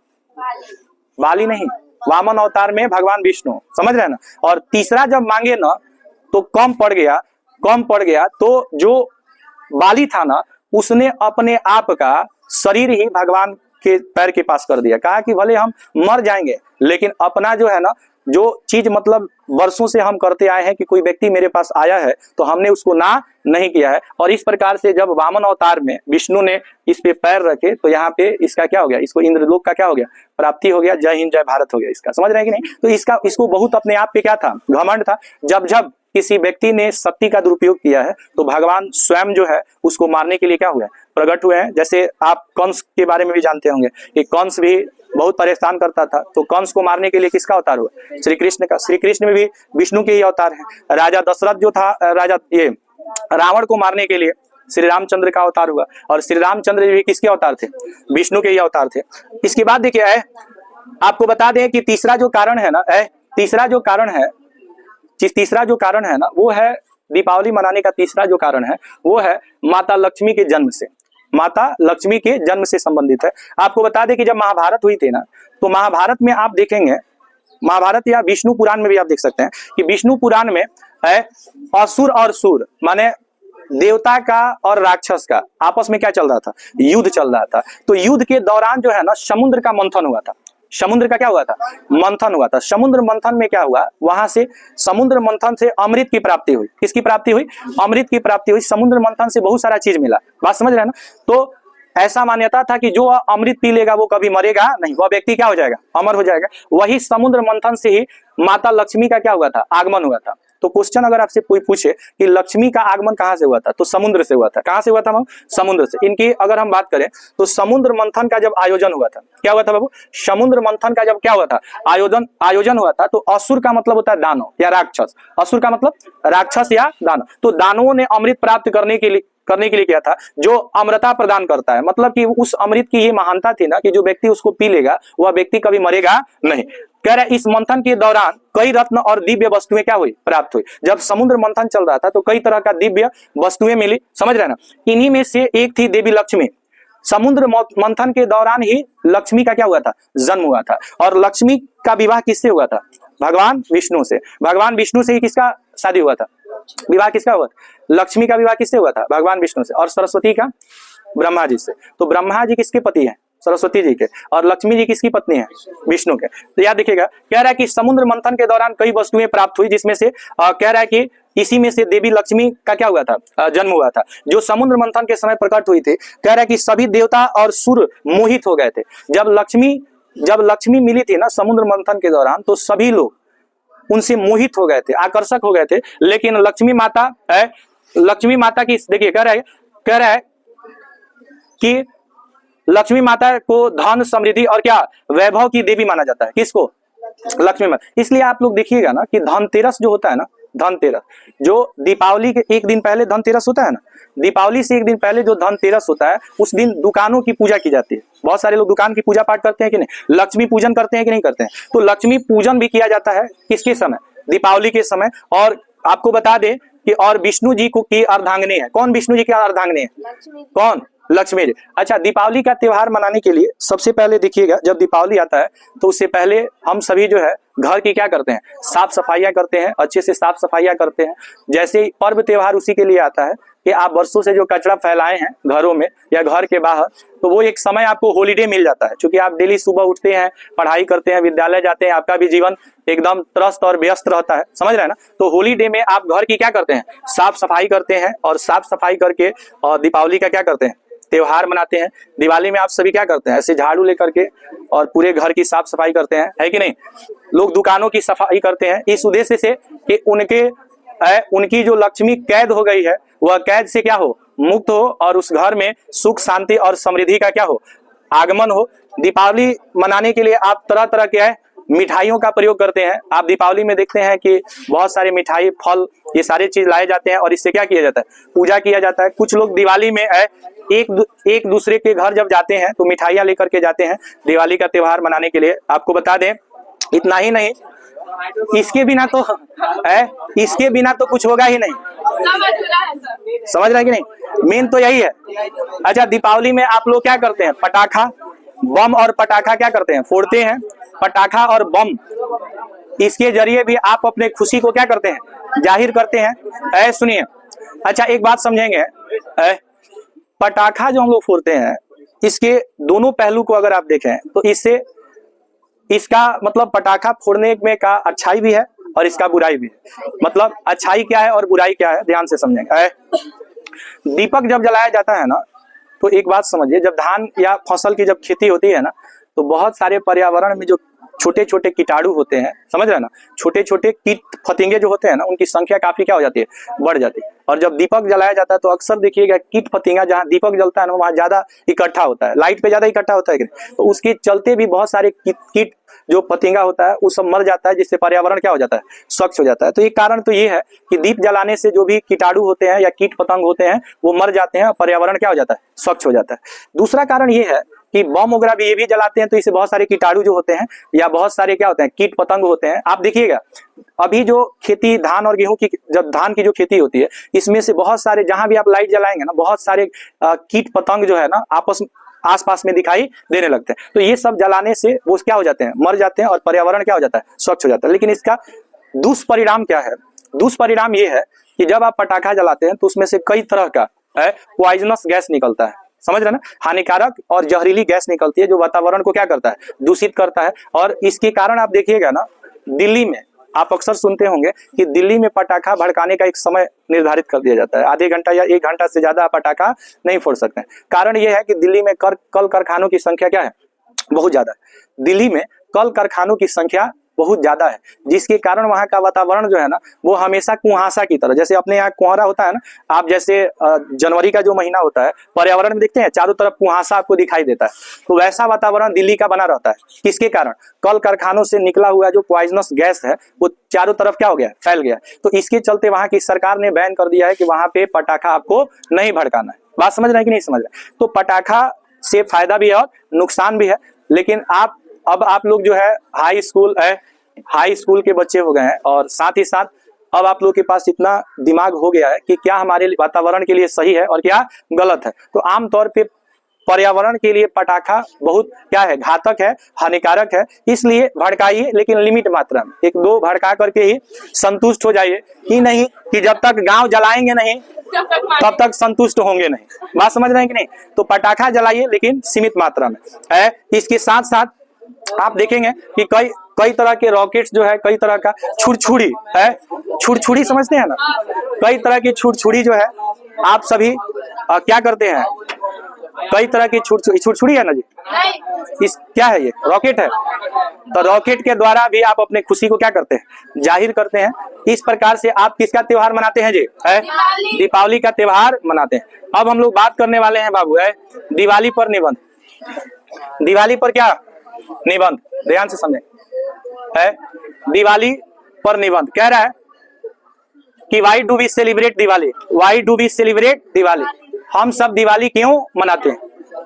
Speaker 1: बाली नहीं, वामन अवतार में भगवान विष्णु, समझ रहे हैं ना। और तीसरा जब मांगे ना तो कम पड़ गया। तो जो बाली था ना उसने अपने आप का शरीर ही भगवान के पैर के पास कर दिया। कहा कि भले हम मर जाएंगे लेकिन अपना जो है ना, जो चीज मतलब वर्षों से हम करते आए हैं कि कोई व्यक्ति मेरे पास आया है तो हमने उसको ना नहीं किया है। और इस प्रकार से जब वामन अवतार में विष्णु ने इस पे पैर रखे तो यहाँ पे इसका क्या हो गया? इसको इंद्रलोक का क्या हो गया? प्राप्ति हो गया। जय हिंद जय भारत हो गया इसका। समझ रहे हैं कि नहीं? तो इसको बहुत अपने आप पे क्या था? घमंड था। जब किसी व्यक्ति ने शक्ति का दुरुपयोग किया है तो भगवान स्वयं जो है उसको मारने के लिए क्या हुआ है? प्रकट हुए हैं। जैसे आप कंस के बारे में भी जानते होंगे कि कंस भी बहुत परेशान करता था, तो कंस को मारने के लिए किसका अवतार हुआ? श्री कृष्ण का। श्री कृष्ण में भी विष्णु के ही अवतार है। राजा दशरथ जो था, ये रावण को मारने के लिए श्री रामचंद्र का अवतार हुआ। और श्री रामचंद्र भी किसके अवतार थे? विष्णु के ही अवतार थे। इसके बाद देखिए आपको बता दें कि तीसरा जो कारण है ना, तीसरा जो कारण है ना वो है दीपावली मनाने का। तीसरा जो कारण है वो है माता लक्ष्मी के जन्म से। माता लक्ष्मी के जन्म से संबंधित है। आपको बता दें कि जब महाभारत हुई थी ना तो महाभारत में आप देखेंगे, महाभारत या विष्णु पुराण में भी आप देख सकते हैं कि विष्णु पुराण में असुर और सुर माने देवता का और राक्षस का आपस में क्या चल रहा था? युद्ध चल रहा था। तो युद्ध के दौरान जो है ना समुद्र का मंथन हुआ था। समुद्र का क्या हुआ था? मंथन हुआ था। समुद्र मंथन में क्या हुआ? वहां से समुद्र मंथन से अमृत की प्राप्ति हुई। किसकी प्राप्ति हुई? अमृत की प्राप्ति हुई। समुद्र मंथन से बहुत सारा चीज मिला। बात समझ रहे हैं ना। तो ऐसा मान्यता था कि जो अमृत पी लेगा वो कभी मरेगा नहीं, वह व्यक्ति क्या हो जाएगा? अमर हो जाएगा। वही समुद्र मंथन से ही माता लक्ष्मी का क्या हुआ था? आगमन हुआ था। तो क्वेश्चन अगर आपसे कोई पूछे कि लक्ष्मी का आगमन कहां से हुआ था, तो समुद्र से हुआ था। कहां से हुआ था? समुद्र से। इनकी अगर हम बात करें तो समुद्र मंथन का जब आयोजन हुआ था, क्या हुआ था बाबू? समुद्र मंथन का जब क्या हुआ था? आयोजन हुआ था। तो असुर का मतलब होता है दानव या राक्षस। असुर का मतलब राक्षस या दानव। तो दानवों ने अमृत प्राप्त करने के लिए क्या था? जो अमृता प्रदान करता है, मतलब कि उस अमृत की ये महानता थी ना कि जो व्यक्ति उसको पी लेगा वह व्यक्ति कभी मरेगा नहीं। कह रहे इस मंथन के दौरान कई रत्न और दिव्य वस्तुएं क्या हुई? प्राप्त हुई। जब समुद्र मंथन चल रहा था तो कई तरह का दिव्य वस्तुएं मिली। समझ रहे ना। इन्हीं में से एक थी देवी लक्ष्मी। समुद्र मंथन के दौरान ही लक्ष्मी का क्या हुआ था? जन्म हुआ था। और लक्ष्मी का विवाह किससे हुआ था? भगवान विष्णु से। भगवान विष्णु से ही किसका शादी हुआ था? विवाह किसका हुआ? लक्ष्मी का विवाह किससे हुआ था? भगवान विष्णु से। और सरस्वती का? ब्रह्मा जी से। तो ब्रह्मा जी किसके पति हैं? सरस्वती जी के। और लक्ष्मी जी किसकी पत्नी है? विष्णु के। तो याद देखिएगा, कह रहा है कि समुद्र मंथन के दौरान कई वस्तुएं प्राप्त हुई, जिसमें से कह रहा है कि इसी में से देवी लक्ष्मी का क्या हुआ था? जन्म हुआ था, जो समुद्र मंथन के समय प्रकट हुई थी। कह रहा है कि सभी देवता और सुर मोहित हो गए थे। जब लक्ष्मी मिली थी ना समुद्र मंथन के दौरान, तो सभी लोग उनसे मोहित हो गए थे, आकर्षक हो गए थे। लेकिन लक्ष्मी माता की देखिए कह रहा है कि लक्ष्मी माता को धन समृद्धि और क्या वैभव की देवी माना जाता है। किसको? लक्ष्मी माता। इसलिए आप लोग देखिएगा ना कि धनतेरस जो होता है ना, धनतेरस जो दीपावली के एक दिन पहले धनतेरस होता है ना, दीपावली से एक दिन पहले जो धनतेरस होता है उस दिन दुकानों की पूजा की जाती है। बहुत सारे लोग दुकान की पूजा पाठ करते हैं कि नहीं? लक्ष्मी पूजन करते हैं कि नहीं करते हैं? तो लक्ष्मी पूजन भी किया जाता है किसके समय? दीपावली के समय। और आपको बता दें कि और विष्णु जी को की अर्धांगिनी है। कौन विष्णु जी की अर्धांगिनी है? कौन? लक्ष्मी जी। अच्छा, दीपावली का त्योहार मनाने के लिए सबसे पहले देखिएगा, जब दीपावली आता है तो उससे पहले हम सभी जो है घर की क्या करते हैं? साफ सफाइयां करते हैं, अच्छे से साफ सफाइयां करते हैं। जैसे पर्व त्योहार उसी के लिए आता है कि आप वर्षों से जो कचरा फैलाए हैं घरों में या घर के बाहर, तो वो एक समय आपको हॉलीडे मिल जाता है। क्योंकि आप डेली सुबह उठते हैं, पढ़ाई करते हैं, विद्यालय जाते हैं, आपका भी जीवन एकदम त्रस्त और व्यस्त रहता है। समझ रहे हैं ना। तो होलीडे में आप घर की क्या करते हैं? साफ सफाई करते हैं। और साफ सफाई करके और दीपावली का क्या करते हैं? त्योहार मनाते हैं। दिवाली में आप सभी क्या करते हैं? ऐसे झाड़ू लेकर के और पूरे घर की साफ सफाई करते हैं, है कि नहीं? लोग दुकानों की सफाई करते हैं इस उद्देश्य से कि उनकी जो लक्ष्मी कैद हो गई है वह कैद से क्या हो? मुक्त हो और उस घर में सुख शांति और समृद्धि का क्या हो? आगमन हो। दीपावली मनाने के लिए आप तरह तरह के मिठाइयों का प्रयोग करते हैं। आप दीपावली में देखते हैं कि बहुत सारे मिठाई, फल, ये सारे चीज लाए जाते हैं और इससे क्या किया जाता है? पूजा किया जाता है। कुछ लोग दिवाली में एक दूसरे के घर जब जाते हैं तो मिठाइयां लेकर के जाते हैं दिवाली का त्योहार मनाने के लिए। आपको बता दें, इतना ही नहीं, इसके बिना तो है, इसके बिना तो कुछ होगा ही नहीं। समझ रहे कि नहीं? मेन तो यही है। अच्छा, दीपावली में आप लोग क्या करते हैं? पटाखा, बम और पटाखा क्या करते हैं? फोड़ते हैं। पटाखा और बम, इसके जरिए भी आप अपने खुशी को क्या करते हैं? जाहिर करते हैं। सुनिए, अच्छा एक बात समझेंगे, पटाखा जो हम लोग फोड़ते हैं, इसके दोनों पहलू को अगर आप देखें तो इससे, इसका मतलब पटाखा फोड़ने में का अच्छाई भी है और इसका बुराई भी है। मतलब अच्छाई क्या है और बुराई क्या है, ध्यान से समझेंगे। दीपक जब जलाया जाता है ना, तो एक बात समझिए, जब धान या फसल की जब खेती होती है ना, तो बहुत सारे पर्यावरण में जो छोटे छोटे कीटाणु होते हैं, समझ रहे हैं ना, छोटे छोटे कीट फतिंगे जो होते हैं ना, उनकी संख्या काफी क्या हो जाती है? बढ़ जाती है। और जब दीपक जलाया जाता है तो अक्सर देखिएगा कीट फतिंगा जहाँ दीपक जलता है ना, वहाँ ज्यादा इकट्ठा होता है, लाइट पे ज्यादा इकट्ठा होता है कि नहीं? तो उसके चलते भी बहुत सारे कीट जो फतिंगा होता है वो सब मर जाता है, जिससे पर्यावरण क्या हो जाता है? स्वच्छ हो जाता है। तो ये कारण तो ये है कि दीप जलाने से जो भी कीटाणु होते हैं या कीट पतंग होते हैं वो मर जाते हैं और पर्यावरण क्या हो जाता है? स्वच्छ हो जाता है। दूसरा कारण ये है कि बम वगैरह भी ये भी जलाते हैं तो इससे बहुत सारे कीटाणु जो होते हैं या बहुत सारे क्या होते हैं? कीट पतंग होते हैं। आप देखिएगा अभी जो खेती धान और गेहूं की, जब धान की जो खेती होती है, इसमें से बहुत सारे, जहां भी आप लाइट जलाएंगे ना, बहुत सारे कीट पतंग जो है ना आपस आसपास में दिखाई देने लगते हैं। तो ये सब जलाने से वो क्या हो जाते हैं? मर जाते हैं और पर्यावरण क्या हो जाता है? स्वच्छ हो जाता है। लेकिन इसका दुष्परिणाम क्या है? दुष्परिणाम ये है कि जब आप पटाखा जलाते हैं तो उसमें से कई तरह का पॉइजनस गैस निकलता है, समझ रहे ना, हानिकारक और जहरीली गैस निकलती है जो वातावरण को क्या करता है? दूषित करता है। और इसके कारण आप देखिएगा ना, दिल्ली में आप अक्सर सुनते होंगे कि दिल्ली में पटाखा भड़काने का एक समय निर्धारित कर दिया जाता है, आधे घंटा या 1 घंटा से ज्यादा आप पटाखा नहीं फोड़ सकते हैं। कारण यह है कि दिल्ली में कल कारखानों की संख्या क्या है? बहुत ज्यादा है। दिल्ली में कल कारखानों की संख्या बहुत ज्यादा है, जिसके कारण वहां का वातावरण जो है ना, वो हमेशा कुहासा की तरह, जैसे अपने यहाँ कुहारा होता है ना, आप जैसे जनवरी का जो महीना होता है, पर्यावरण में देखते हैं चारों तरफ कुहासा आपको दिखाई देता है, तो वैसा वातावरण दिल्ली का बना रहता है। किसके कारण? कल कारखानों से निकला हुआ जो पॉइजनस गैस है वो चारों तरफ क्या हो गया? फैल गया। तो इसके चलते वहां की सरकार ने बैन कर दिया है कि वहां पे पटाखा आपको नहीं भड़काना है। बात समझ रहे हैं कि नहीं समझ रहे? तो पटाखा से फायदा भी है और नुकसान भी है। लेकिन अब आप लोग जो है हाई स्कूल के बच्चे हो गए हैं, और साथ ही साथ अब आप लोग के पास इतना दिमाग हो गया है कि क्या हमारे वातावरण के लिए सही है और क्या गलत है। तो आमतौर पे पर्यावरण के लिए पटाखा बहुत क्या है? घातक है, हानिकारक है। इसलिए भड़काइए, लेकिन लिमिट मात्रा में, 1-2 भड़का करके ही संतुष्ट हो जाइए, ही नहीं कि जब तक गांव जलाएंगे नहीं तब तक संतुष्ट होंगे नहीं। बात समझ रहे हैं कि नहीं? तो पटाखा जलाइए लेकिन सीमित मात्रा में है। इसके साथ साथ आप देखेंगे कि कई तरह के रॉकेट्स जो है, कई तरह का छुरछुरी है, छुरछुरी समझते हैं ना, कई तरह की छुरछुरी जो है आप सभी क्या करते हैं? कई तरह की छुरछुरी है ना जी, इस क्या है? ये रॉकेट है। तो रॉकेट के द्वारा भी आप अपने खुशी को क्या करते हैं? जाहिर करते हैं। इस प्रकार से आप किसका त्योहार मनाते हैं जी? दीपावली का त्योहार मनाते हैं। अब हम लोग बात करने वाले हैं बाबू दिवाली पर निबंध। दिवाली पर क्या निबंध? ध्यान से समझें। दिवाली पर निबंध कह रहा है कि why do we celebrate Diwali? Why do we celebrate Diwali? हम सब दिवाली क्यों मनाते हैं?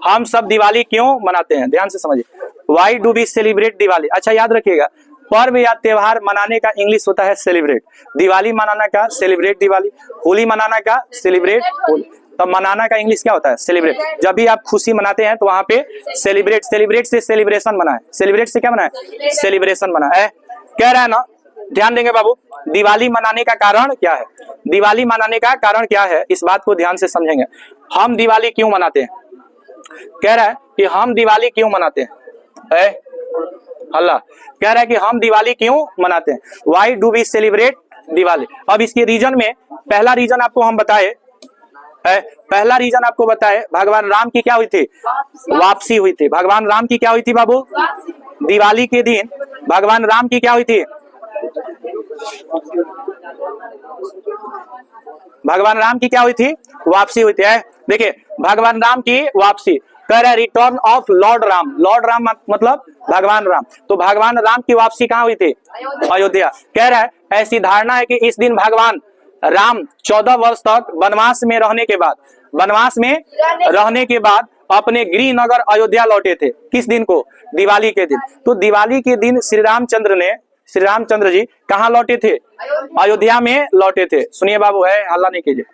Speaker 1: हम सब दिवाली क्यों मनाते हैं? ध्यान से समझिए। Why do we celebrate Diwali? अच्छा याद रखिएगा, पर्व या त्योहार मनाने का इंग्लिश होता है सेलिब्रेट। दिवाली मनाना का सेलिब्रेट दिवाली, होली मनाना का सेलिब्रेट होली। तब मनाना का इंग्लिश क्या होता है? सेलिब्रेट। जब भी आप खुशी मनाते हैं तो वहां पे सेलिब्रेट, सेलिब्रेट से सेलिब्रेशन बना है, सेलिब्रेट से क्या बना है? सेलिब्रेशन बना है। कह रहा है ना, ध्यान देंगे बाबू, दिवाली मनाने का कारण क्या है? दिवाली मनाने का कारण क्या है? इस बात को ध्यान से समझेंगे। हम दिवाली क्यों मनाते हैं? कह रहा है कि हम दिवाली क्यों मनाते हैं? अल्लाह कह रहा है कि हम दिवाली क्यों मनाते हैं? Why do we celebrate Diwali? अब इसके रीजन में पहला रीजन आपको हम बताए, पहला रीजन आपको बताए, भगवान राम की क्या हुई थी? वापसी हुई थी। भगवान राम की क्या हुई थी बाबू? दिवाली के दिन भगवान राम की क्या हुई थी? भगवान राम की क्या हुई थी? वापसी हुई थी। देखिए भगवान राम की वापसी, कह रहा है return of Lord Ram. Lord Ram मतलब भगवान राम। तो भगवान राम की वापसी कहाँ हुई थी? अयोध्या। कह रहा है ऐसी धारणा है कि इस दिन भगवान राम 14 वर्ष तक वनवास में रहने के बाद अपने गृह नगर अयोध्या लौटे थे। किस दिन को? दिवाली के दिन। तो दिवाली के दिन श्री श्री रामचंद्र जी कहाँ लौटे थे? अयोध्या में लौटे थे। सुनिए बाबू, है हल्ला नहीं कीजिए,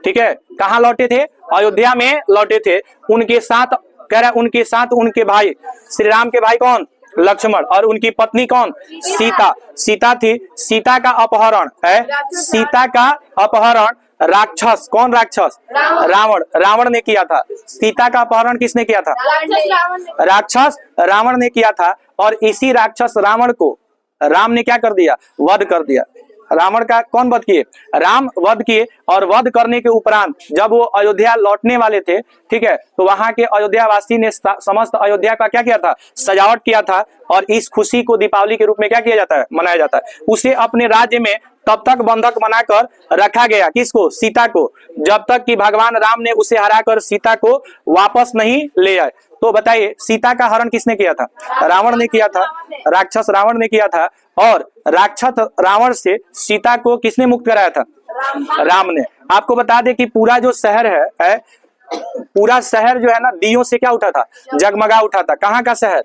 Speaker 1: ठीक है। कहाँ लौटे थे? अयोध्या में लौटे थे। उनके साथ कह रहा है, उनके साथ उनके भाई, श्री राम के भाई कौन? लक्ष्मण, और उनकी पत्नी कौन? सीता। सीता थी। सीता का अपहरण है, सीता का अपहरण राक्षस, कौन राक्षस? रावण। रावण ने किया था। सीता का अपहरण किसने किया था? राक्षस रावण ने किया था। और इसी राक्षस रावण को राम ने क्या कर दिया? वध कर दिया। रावण का कौन वध किए? राम वध किए। और वध करने के उपरांत जब वो अयोध्या लौटने वाले थे, ठीक है, तो वहां के अयोध्या वासी ने समस्त अयोध्या का क्या किया था? सजावट किया था। और इस खुशी को दीपावली के रूप में क्या किया जाता है? मनाया जाता है। उसे अपने राज्य में तब तक बंधक बनाकर रखा गया, किसको? सीता को, जब तक कि भगवान राम ने उसे हराकर सीता को वापस नहीं ले आए। तो बताइए, सीता का हरण किसने किया था? रावण ने किया था। राक्षस रावण ने किया था। और राक्षस रावण से सीता को किसने मुक्त कराया था? राम ने। आपको बता दें कि पूरा जो शहर है, पूरा शहर जो है ना, दियों से क्या उठा था? जगमगा उठा था। कहाँ का शहर?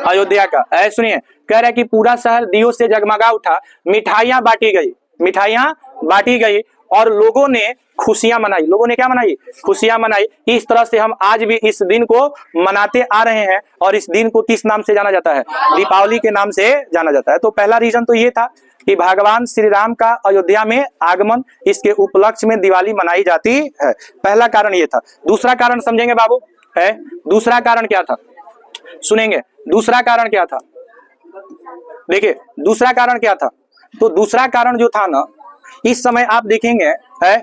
Speaker 1: अयोध्या का। ऐ सुनिए, कह रहा है कि पूरा शहर दियों से जगमगा उठा, मिठाइयां बांटी गई, मिठाइयां बांटी गई, और लोगों ने खुशियां मनाई। लोगों ने क्या मनाई? खुशियां मनाई। इस तरह से हम आज भी इस दिन को मनाते आ रहे हैं। और इस दिन को किस नाम से जाना जाता है? दीपावली के नाम से जाना जाता है। तो पहला रीजन तो ये था कि भगवान श्री राम का अयोध्या में आगमन, इसके उपलक्ष्य में दिवाली मनाई जाती है। पहला कारण ये था। दूसरा कारण समझेंगे बाबू, है दूसरा कारण क्या था? सुनेंगे दूसरा कारण क्या था। देखिए दूसरा कारण क्या था। तो दूसरा कारण जो था ना, इस समय आप देखेंगे है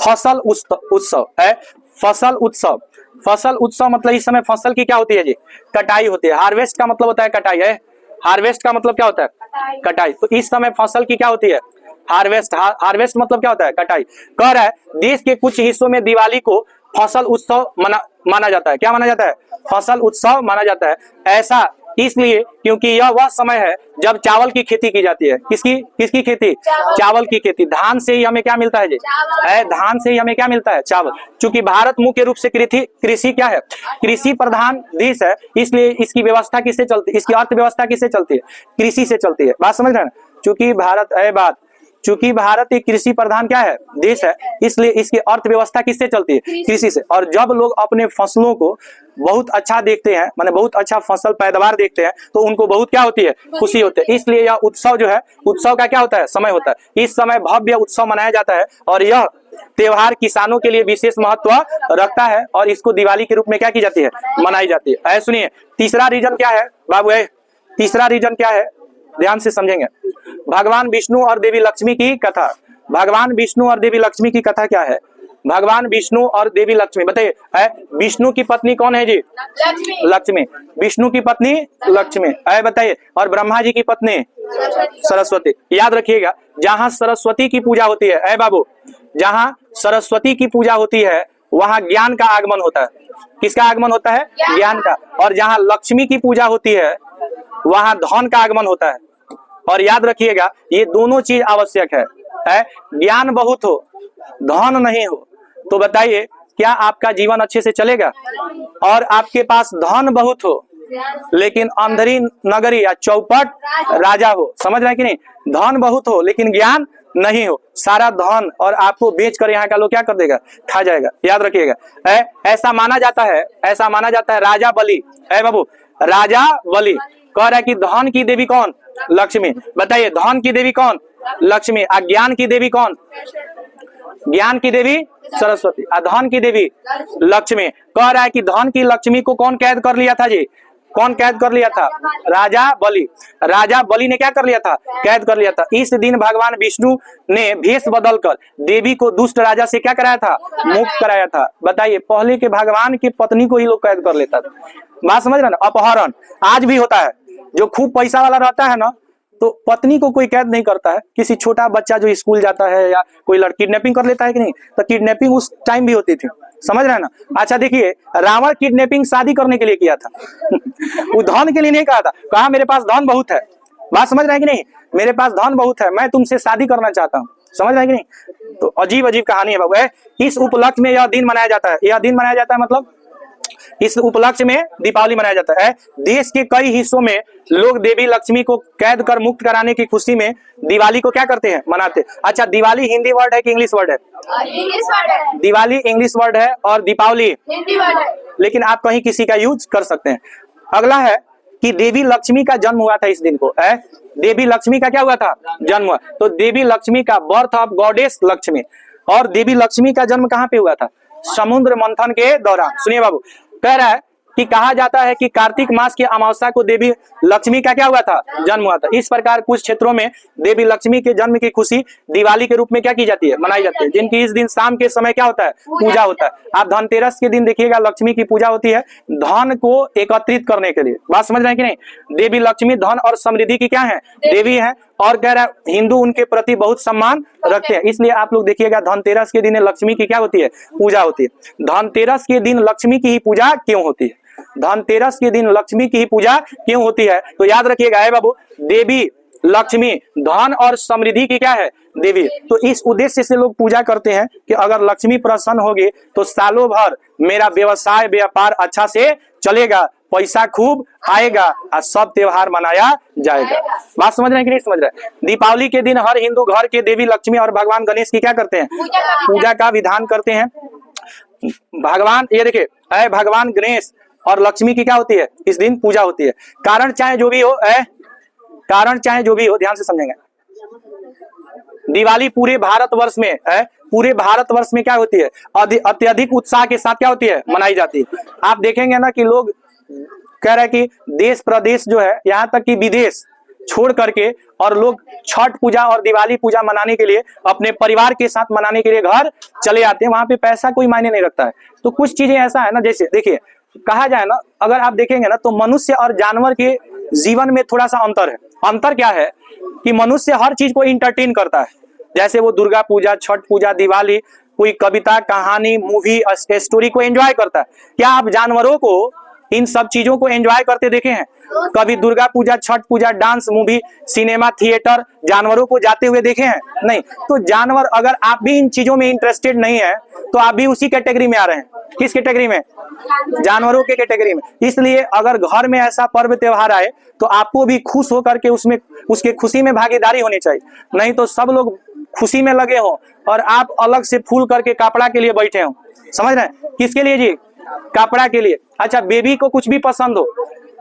Speaker 1: फसल उत्सव है। फसल उत्सव, फसल उत्सव मतलब इस समय फसल की क्या होती है जी? कटाई होती है। हार्वेस्ट का मतलब होता है कटाई है। हार्वेस्ट का मतलब क्या होता है? कटाई। तो इस समय फसल की क्या होती है? हार्वेस्ट। हार्वेस्ट मतलब क्या होता है? कटाई। कह रहा है देश के कुछ हिस्सों में दिवाली को फसल उत्सव माना जाता है। क्या माना जाता है? फसल उत्सव माना जाता है। ऐसा इसलिए क्योंकि यह वह समय है जब चावल की खेती की जाती है। किसकी खेती? चावल की खेती। धान से ही हमें क्या मिलता है जी? धान से ही हमें क्या मिलता है? चावल। चूंकि भारत मुख्य रूप से कृषि क्या है? कृषि प्रधान देश है, इसलिए इसकी व्यवस्था किससे चलती है? इसकी अर्थव्यवस्था किससे चलती है? कृषि से चलती है। बात समझ रहे हैं? चूंकि भारत एक कृषि प्रधान क्या है? देश है, इसलिए इसकी अर्थव्यवस्था किससे चलती है? कृषि से। और जब लोग अपने फसलों को बहुत अच्छा देखते हैं, माने बहुत अच्छा फसल पैदावार देखते हैं, तो उनको बहुत क्या होती है? खुशी होती है। इसलिए यह उत्सव जो है, उत्सव का क्या होता है? समय होता है। इस समय भव्य उत्सव मनाया जाता है। और यह त्योहार किसानों के लिए विशेष महत्व रखता है। और इसको दिवाली के रूप में क्या की जाती है? मनाई जाती है। सुनिए तीसरा रीजन क्या है बाबू? तीसरा रीजन क्या है? ध्यान से समझेंगे। भगवान विष्णु और देवी लक्ष्मी की कथा। भगवान विष्णु और देवी लक्ष्मी की कथा क्या है? भगवान विष्णु और देवी लक्ष्मी, बताइए विष्णु की पत्नी कौन है जी? लक्ष्मी। विष्णु की पत्नी लक्ष्मी, बताइए। और ब्रह्मा जी की पत्नी सरस्वती। याद रखिएगा, जहां सरस्वती की पूजा होती है बाबू, जहां सरस्वती की पूजा होती है, वहां ज्ञान का आगमन होता है। किसका आगमन होता है? ज्ञान का। और जहां लक्ष्मी की पूजा होती है, वहां धन का आगमन होता है। और याद रखिएगा, ये दोनों चीज आवश्यक है। ज्ञान बहुत हो, धन नहीं हो, तो बताइए क्या आपका जीवन अच्छे से चलेगा? और आपके पास धन बहुत हो, लेकिन अंधेरी नगरी या चौपट राजा हो। समझ रहे हैं कि नहीं? धन बहुत हो लेकिन ज्ञान नहीं हो, सारा धन और आपको बेचकर यहाँ का लोग क्या कर देगा? खा जाएगा। याद रखिएगा, ऐसा माना जाता है राजा बलि है बाबू। राजा बलि कह रहा है कि धन की देवी कौन? लक्ष्मी। बताइए धन की देवी कौन? लक्ष्मी। और ज्ञान की देवी कौन? ज्ञान की देवी सरस्वती। और धन की देवी लक्ष्मी। कह रहा है कि धन की लक्ष्मी को कौन कैद कर लिया था जी? कौन कैद कर लिया था? राजा बलि। राजा बलि ने क्या कर लिया था? कैद कर लिया था। इस दिन भगवान विष्णु ने भेष बदलकर देवी को दुष्ट राजा से क्या कराया था? मुक्त कराया था। बताइए, पहले के भगवान की पत्नी को ही लोग कैद कर लेता था। बात समझ रहे ना? अपहरण आज भी होता है। जो खूब पैसा वाला रहता है ना, तो पत्नी को कोई कैद नहीं करता है। किसी छोटा बच्चा जो स्कूल जाता है या कोई लड़की किडनैपिंग कर लेता है कि नहीं, तो किडनैपिंग उस टाइम भी होती थी। समझ रहे हैं ना? अच्छा देखिए, रावण किडनैपिंग शादी करने के लिए किया था। वो धन के लिए नहीं कहा था। कहा मेरे पास धन बहुत है। बात समझ रहे हैं कि नहीं? मेरे पास धन बहुत है, मैं तुमसे शादी करना चाहता हूँ। समझ रहे हैं कि नहीं? तो अजीब अजीब कहानी है बाबू। इस उपलक्ष्य में यह दिन मनाया जाता है। यह दिन मनाया जाता है मतलब इस उपलक्ष्य में दीपावली मनाया जाता है। देश के कई हिस्सों में लोग देवी लक्ष्मी को कैद कर मुक्त कराने की खुशी में दिवाली को क्या करते हैं, मनाते हैं। अच्छा, दिवाली हिंदी वर्ड है कि इंग्लिश वर्ड है?
Speaker 2: इंग्लिश वर्ड है।
Speaker 1: दिवाली इंग्लिश वर्ड है और दीपावली
Speaker 2: हिंदी वर्ड है।
Speaker 1: लेकिन आप कहीं किसी का यूज कर सकते हैं। अगला है कि देवी लक्ष्मी का जन्म हुआ था इस दिन को, है देवी लक्ष्मी का क्या हुआ था, जन्म हुआ। तो देवी लक्ष्मी का बर्थ ऑफ गॉडेस लक्ष्मी। और देवी लक्ष्मी का जन्म कहाँ पे हुआ था? समुद्र मंथन के दौरान। सुनिए बाबू, कह रहा है कि कहा जाता है कि कार्तिक मास की अमावस्या को देवी लक्ष्मी का क्या हुआ था, जन्म हुआ था। इस प्रकार कुछ क्षेत्रों में देवी लक्ष्मी के जन्म की खुशी दिवाली के रूप में क्या की जाती है, मनाई जाती है, जिनकी इस दिन शाम के समय क्या होता है, पूजा होता है। आप धनतेरस के दिन देखिएगा लक्ष्मी की पूजा होती है धन को एकत्रित करने के लिए। बात समझ रहे हैं कि नहीं? देवी लक्ष्मी धन और समृद्धि की क्या है, देवी है। और कह रहा है हिंदू उनके प्रति बहुत सम्मान रखते हैं, इसलिए आप लोग देखिएगा धनतेरस के दिन लक्ष्मी की क्या होती है, पूजा होती है। धनतेरस के दिन लक्ष्मी की ही पूजा क्यों होती है? धनतेरस के दिन लक्ष्मी की ही पूजा क्यों होती है? तो याद रखिएगा है बाबू, देवी लक्ष्मी धन और समृद्धि की क्या है, देवी। तो इस उद्देश्य से लोग पूजा करते हैं कि अगर लक्ष्मी प्रसन्न होगी तो सालों भर मेरा व्यवसाय व्यापार अच्छा से चलेगा, पैसा खूब आएगा और सब त्योहार मनाया जाएगा। बात समझ रहे हैं कि नहीं समझ रहे? दीपावली के दिन हर हिंदू घर के देवी लक्ष्मी और भगवान गणेश की क्या करते हैं, पूजा का विधान करते हैं। भगवान ये देखिए, भगवान गणेश और लक्ष्मी की क्या होती है, इस दिन पूजा होती है। कारण चाहे जो भी हो, कारण चाहे जो भी हो, ध्यान से समझेंगे। दिवाली पूरे भारतवर्ष में पूरे भारतवर्ष में क्या होती है, अत्यधिक उत्साह के साथ क्या होती है, मनाई जाती है। आप देखेंगे ना कि लोग कह रहे हैं कि देश प्रदेश जो है, यहाँ तक कि विदेश छोड़ करके और लोग छठ पूजा और दिवाली पूजा मनाने के लिए अपने परिवार के साथ मनाने के लिए घर चले आते हैं। वहां पे पैसा कोई मायने नहीं रखता है। तो कुछ चीजें ऐसा है ना, जैसे देखिए कहा जाए ना, अगर आप देखेंगे ना तो मनुष्य और जानवर के जीवन में थोड़ा सा अंतर है। अंतर क्या है कि मनुष्य हर चीज को इंटरटेन करता है, जैसे वो दुर्गा पूजा, छठ पूजा, दिवाली, कोई कविता, कहानी, मूवी, स्टोरी को एंजॉय करता है। क्या आप जानवरों को इन सब चीजों को एंजॉय करते देखे हैं? कभी दुर्गा पूजा, छठ पूजा, डांस, मूवी, सिनेमा, थिएटर जानवरों को जाते हुए देखे हैं? नहीं। तो जानवर, अगर आप भी इन चीजों में इंटरेस्टेड नहीं है तो आप भी उसी कैटेगरी में आ रहे हैं। किस कैटेगरी में? जानवरों के कैटेगरी में। इसलिए अगर घर में ऐसा पर्व त्योहार आए तो आपको भी खुश होकर के उसमें उसके खुशी में भागीदारी होनी चाहिए। नहीं तो सब लोग खुशी में लगे हो और आप अलग से फूल करके कपड़ा के लिए बैठे हो। समझ रहे हैं? किसके लिए जी? कपड़ा के लिए। अच्छा, बेबी को कुछ भी पसंद हो,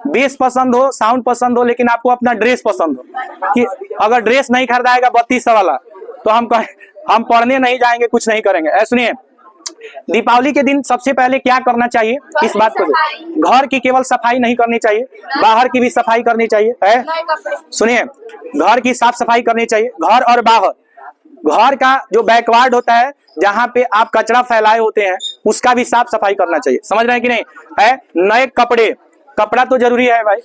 Speaker 1: बेस पसंद हो, साउंड पसंद हो, लेकिन आपको अपना ड्रेस पसंद हो कि अगर ड्रेस नहीं खरीदाएगा 3200 वाला तो हम पढ़ने नहीं जाएंगे, कुछ नहीं करेंगे। सुनिए, दीपावली के दिन सबसे पहले क्या करना चाहिए, इस बात को, घर की केवल सफाई नहीं करनी चाहिए, बाहर की भी सफाई करनी चाहिए। सुनिए, घर की साफ सफाई करनी चाहिए, घर और बाहर। घर का जो बैकवार्ड होता है, जहाँ पे आप कचरा फैलाए होते हैं, उसका भी साफ सफाई करना चाहिए। समझ रहे हैं कि नहीं? नए कपड़े, कपड़ा तो जरूरी है भाई,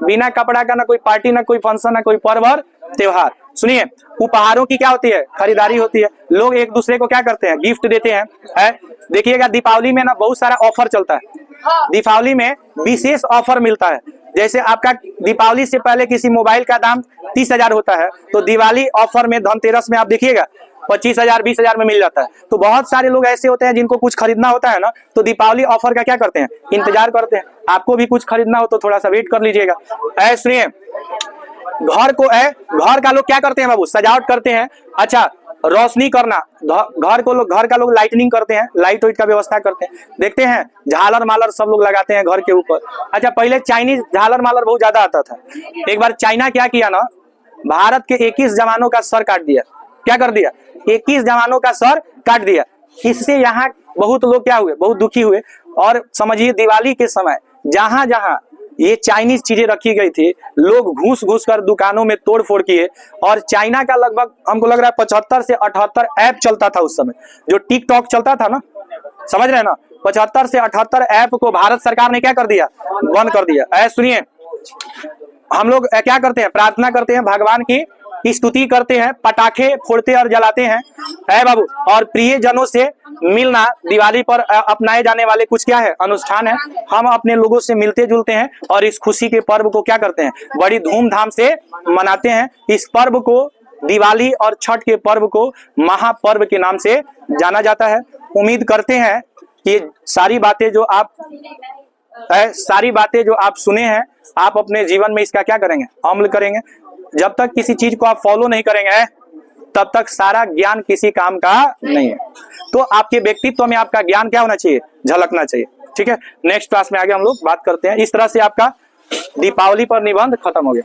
Speaker 1: बिना कपड़ा का ना कोई पार्टी, ना कोई फंक्शन, ना कोई पर्व और त्योहार। सुनिए, उपहारों की क्या होती है, खरीदारी होती है। लोग एक दूसरे को क्या करते हैं, गिफ्ट देते हैं। देखिएगा दीपावली में ना बहुत सारा ऑफर चलता है। दीपावली में विशेष ऑफर मिलता है। जैसे आपका दीपावली से पहले किसी मोबाइल का दाम 30,000 होता है, तो दिवाली ऑफर में धनतेरस में आप देखिएगा 25,000 20,000 में मिल जाता है। तो बहुत सारे लोग ऐसे होते हैं जिनको कुछ खरीदना होता है ना, तो दीपावली ऑफर का क्या करते हैं, इंतजार करते हैं। आपको भी कुछ खरीदना हो तो थोड़ा सा वेट कर लीजिएगा। सुनिए, घर का लोग क्या करते हैं बाबू, सजावट करते हैं। अच्छा, रोशनी करना, घर का लोग लाइटनिंग करते हैं, लाइट वाइट का व्यवस्था करते हैं। देखते हैं झालर मालर सब लोग लगाते हैं घर के ऊपर। अच्छा, पहले चाइनीज झालर मालर बहुत ज्यादा आता था। एक बार चाइना क्या किया ना, भारत के 21 जवानों का सर काट दिया। क्या कर दिया? 21 जवानों का सर काट दिया। इससे यहाँ बहुत लोग क्या हुए, बहुत दुखी हुए। और समझिए दिवाली के समय जहां जहां ये चाइनीज चीजें रखी गई थी, लोग घुस घुस कर दुकानों में तोड़ फोड़ किए। और चाइना का लगभग हमको लग रहा है 75 से 78 ऐप चलता था उस समय, जो टिकटॉक चलता था ना, समझ रहे हैं ना, 75 से 78 ऐप को भारत सरकार ने क्या कर दिया, बंद कर दिया। सुनिए, हम लोग क्या करते हैं, प्रार्थना करते हैं, भगवान की स्तुति करते हैं, पटाखे फोड़ते और जलाते हैं बाबू। और प्रियजनों से मिलना दिवाली पर अपनाए जाने वाले कुछ क्या है, अनुष्ठान है। हम अपने लोगों से मिलते जुलते हैं और इस खुशी के पर्व को क्या करते हैं, बड़ी धूमधाम से मनाते हैं। इस पर्व को, दिवाली और छठ के पर्व को महापर्व के नाम से जाना जाता है। उम्मीद करते हैं कि सारी बातें जो आप सुने हैं, आप अपने जीवन में इसका क्या करेंगे, अमल करेंगे। जब तक किसी चीज को आप फॉलो नहीं करेंगे तब तक सारा ज्ञान किसी काम का नहीं है। तो आपके व्यक्तित्व में आपका ज्ञान क्या होना चाहिए, झलकना चाहिए। ठीक है, नेक्स्ट क्लास में आगे हम लोग बात करते हैं। इस तरह से आपका दीपावली पर निबंध खत्म हो गया।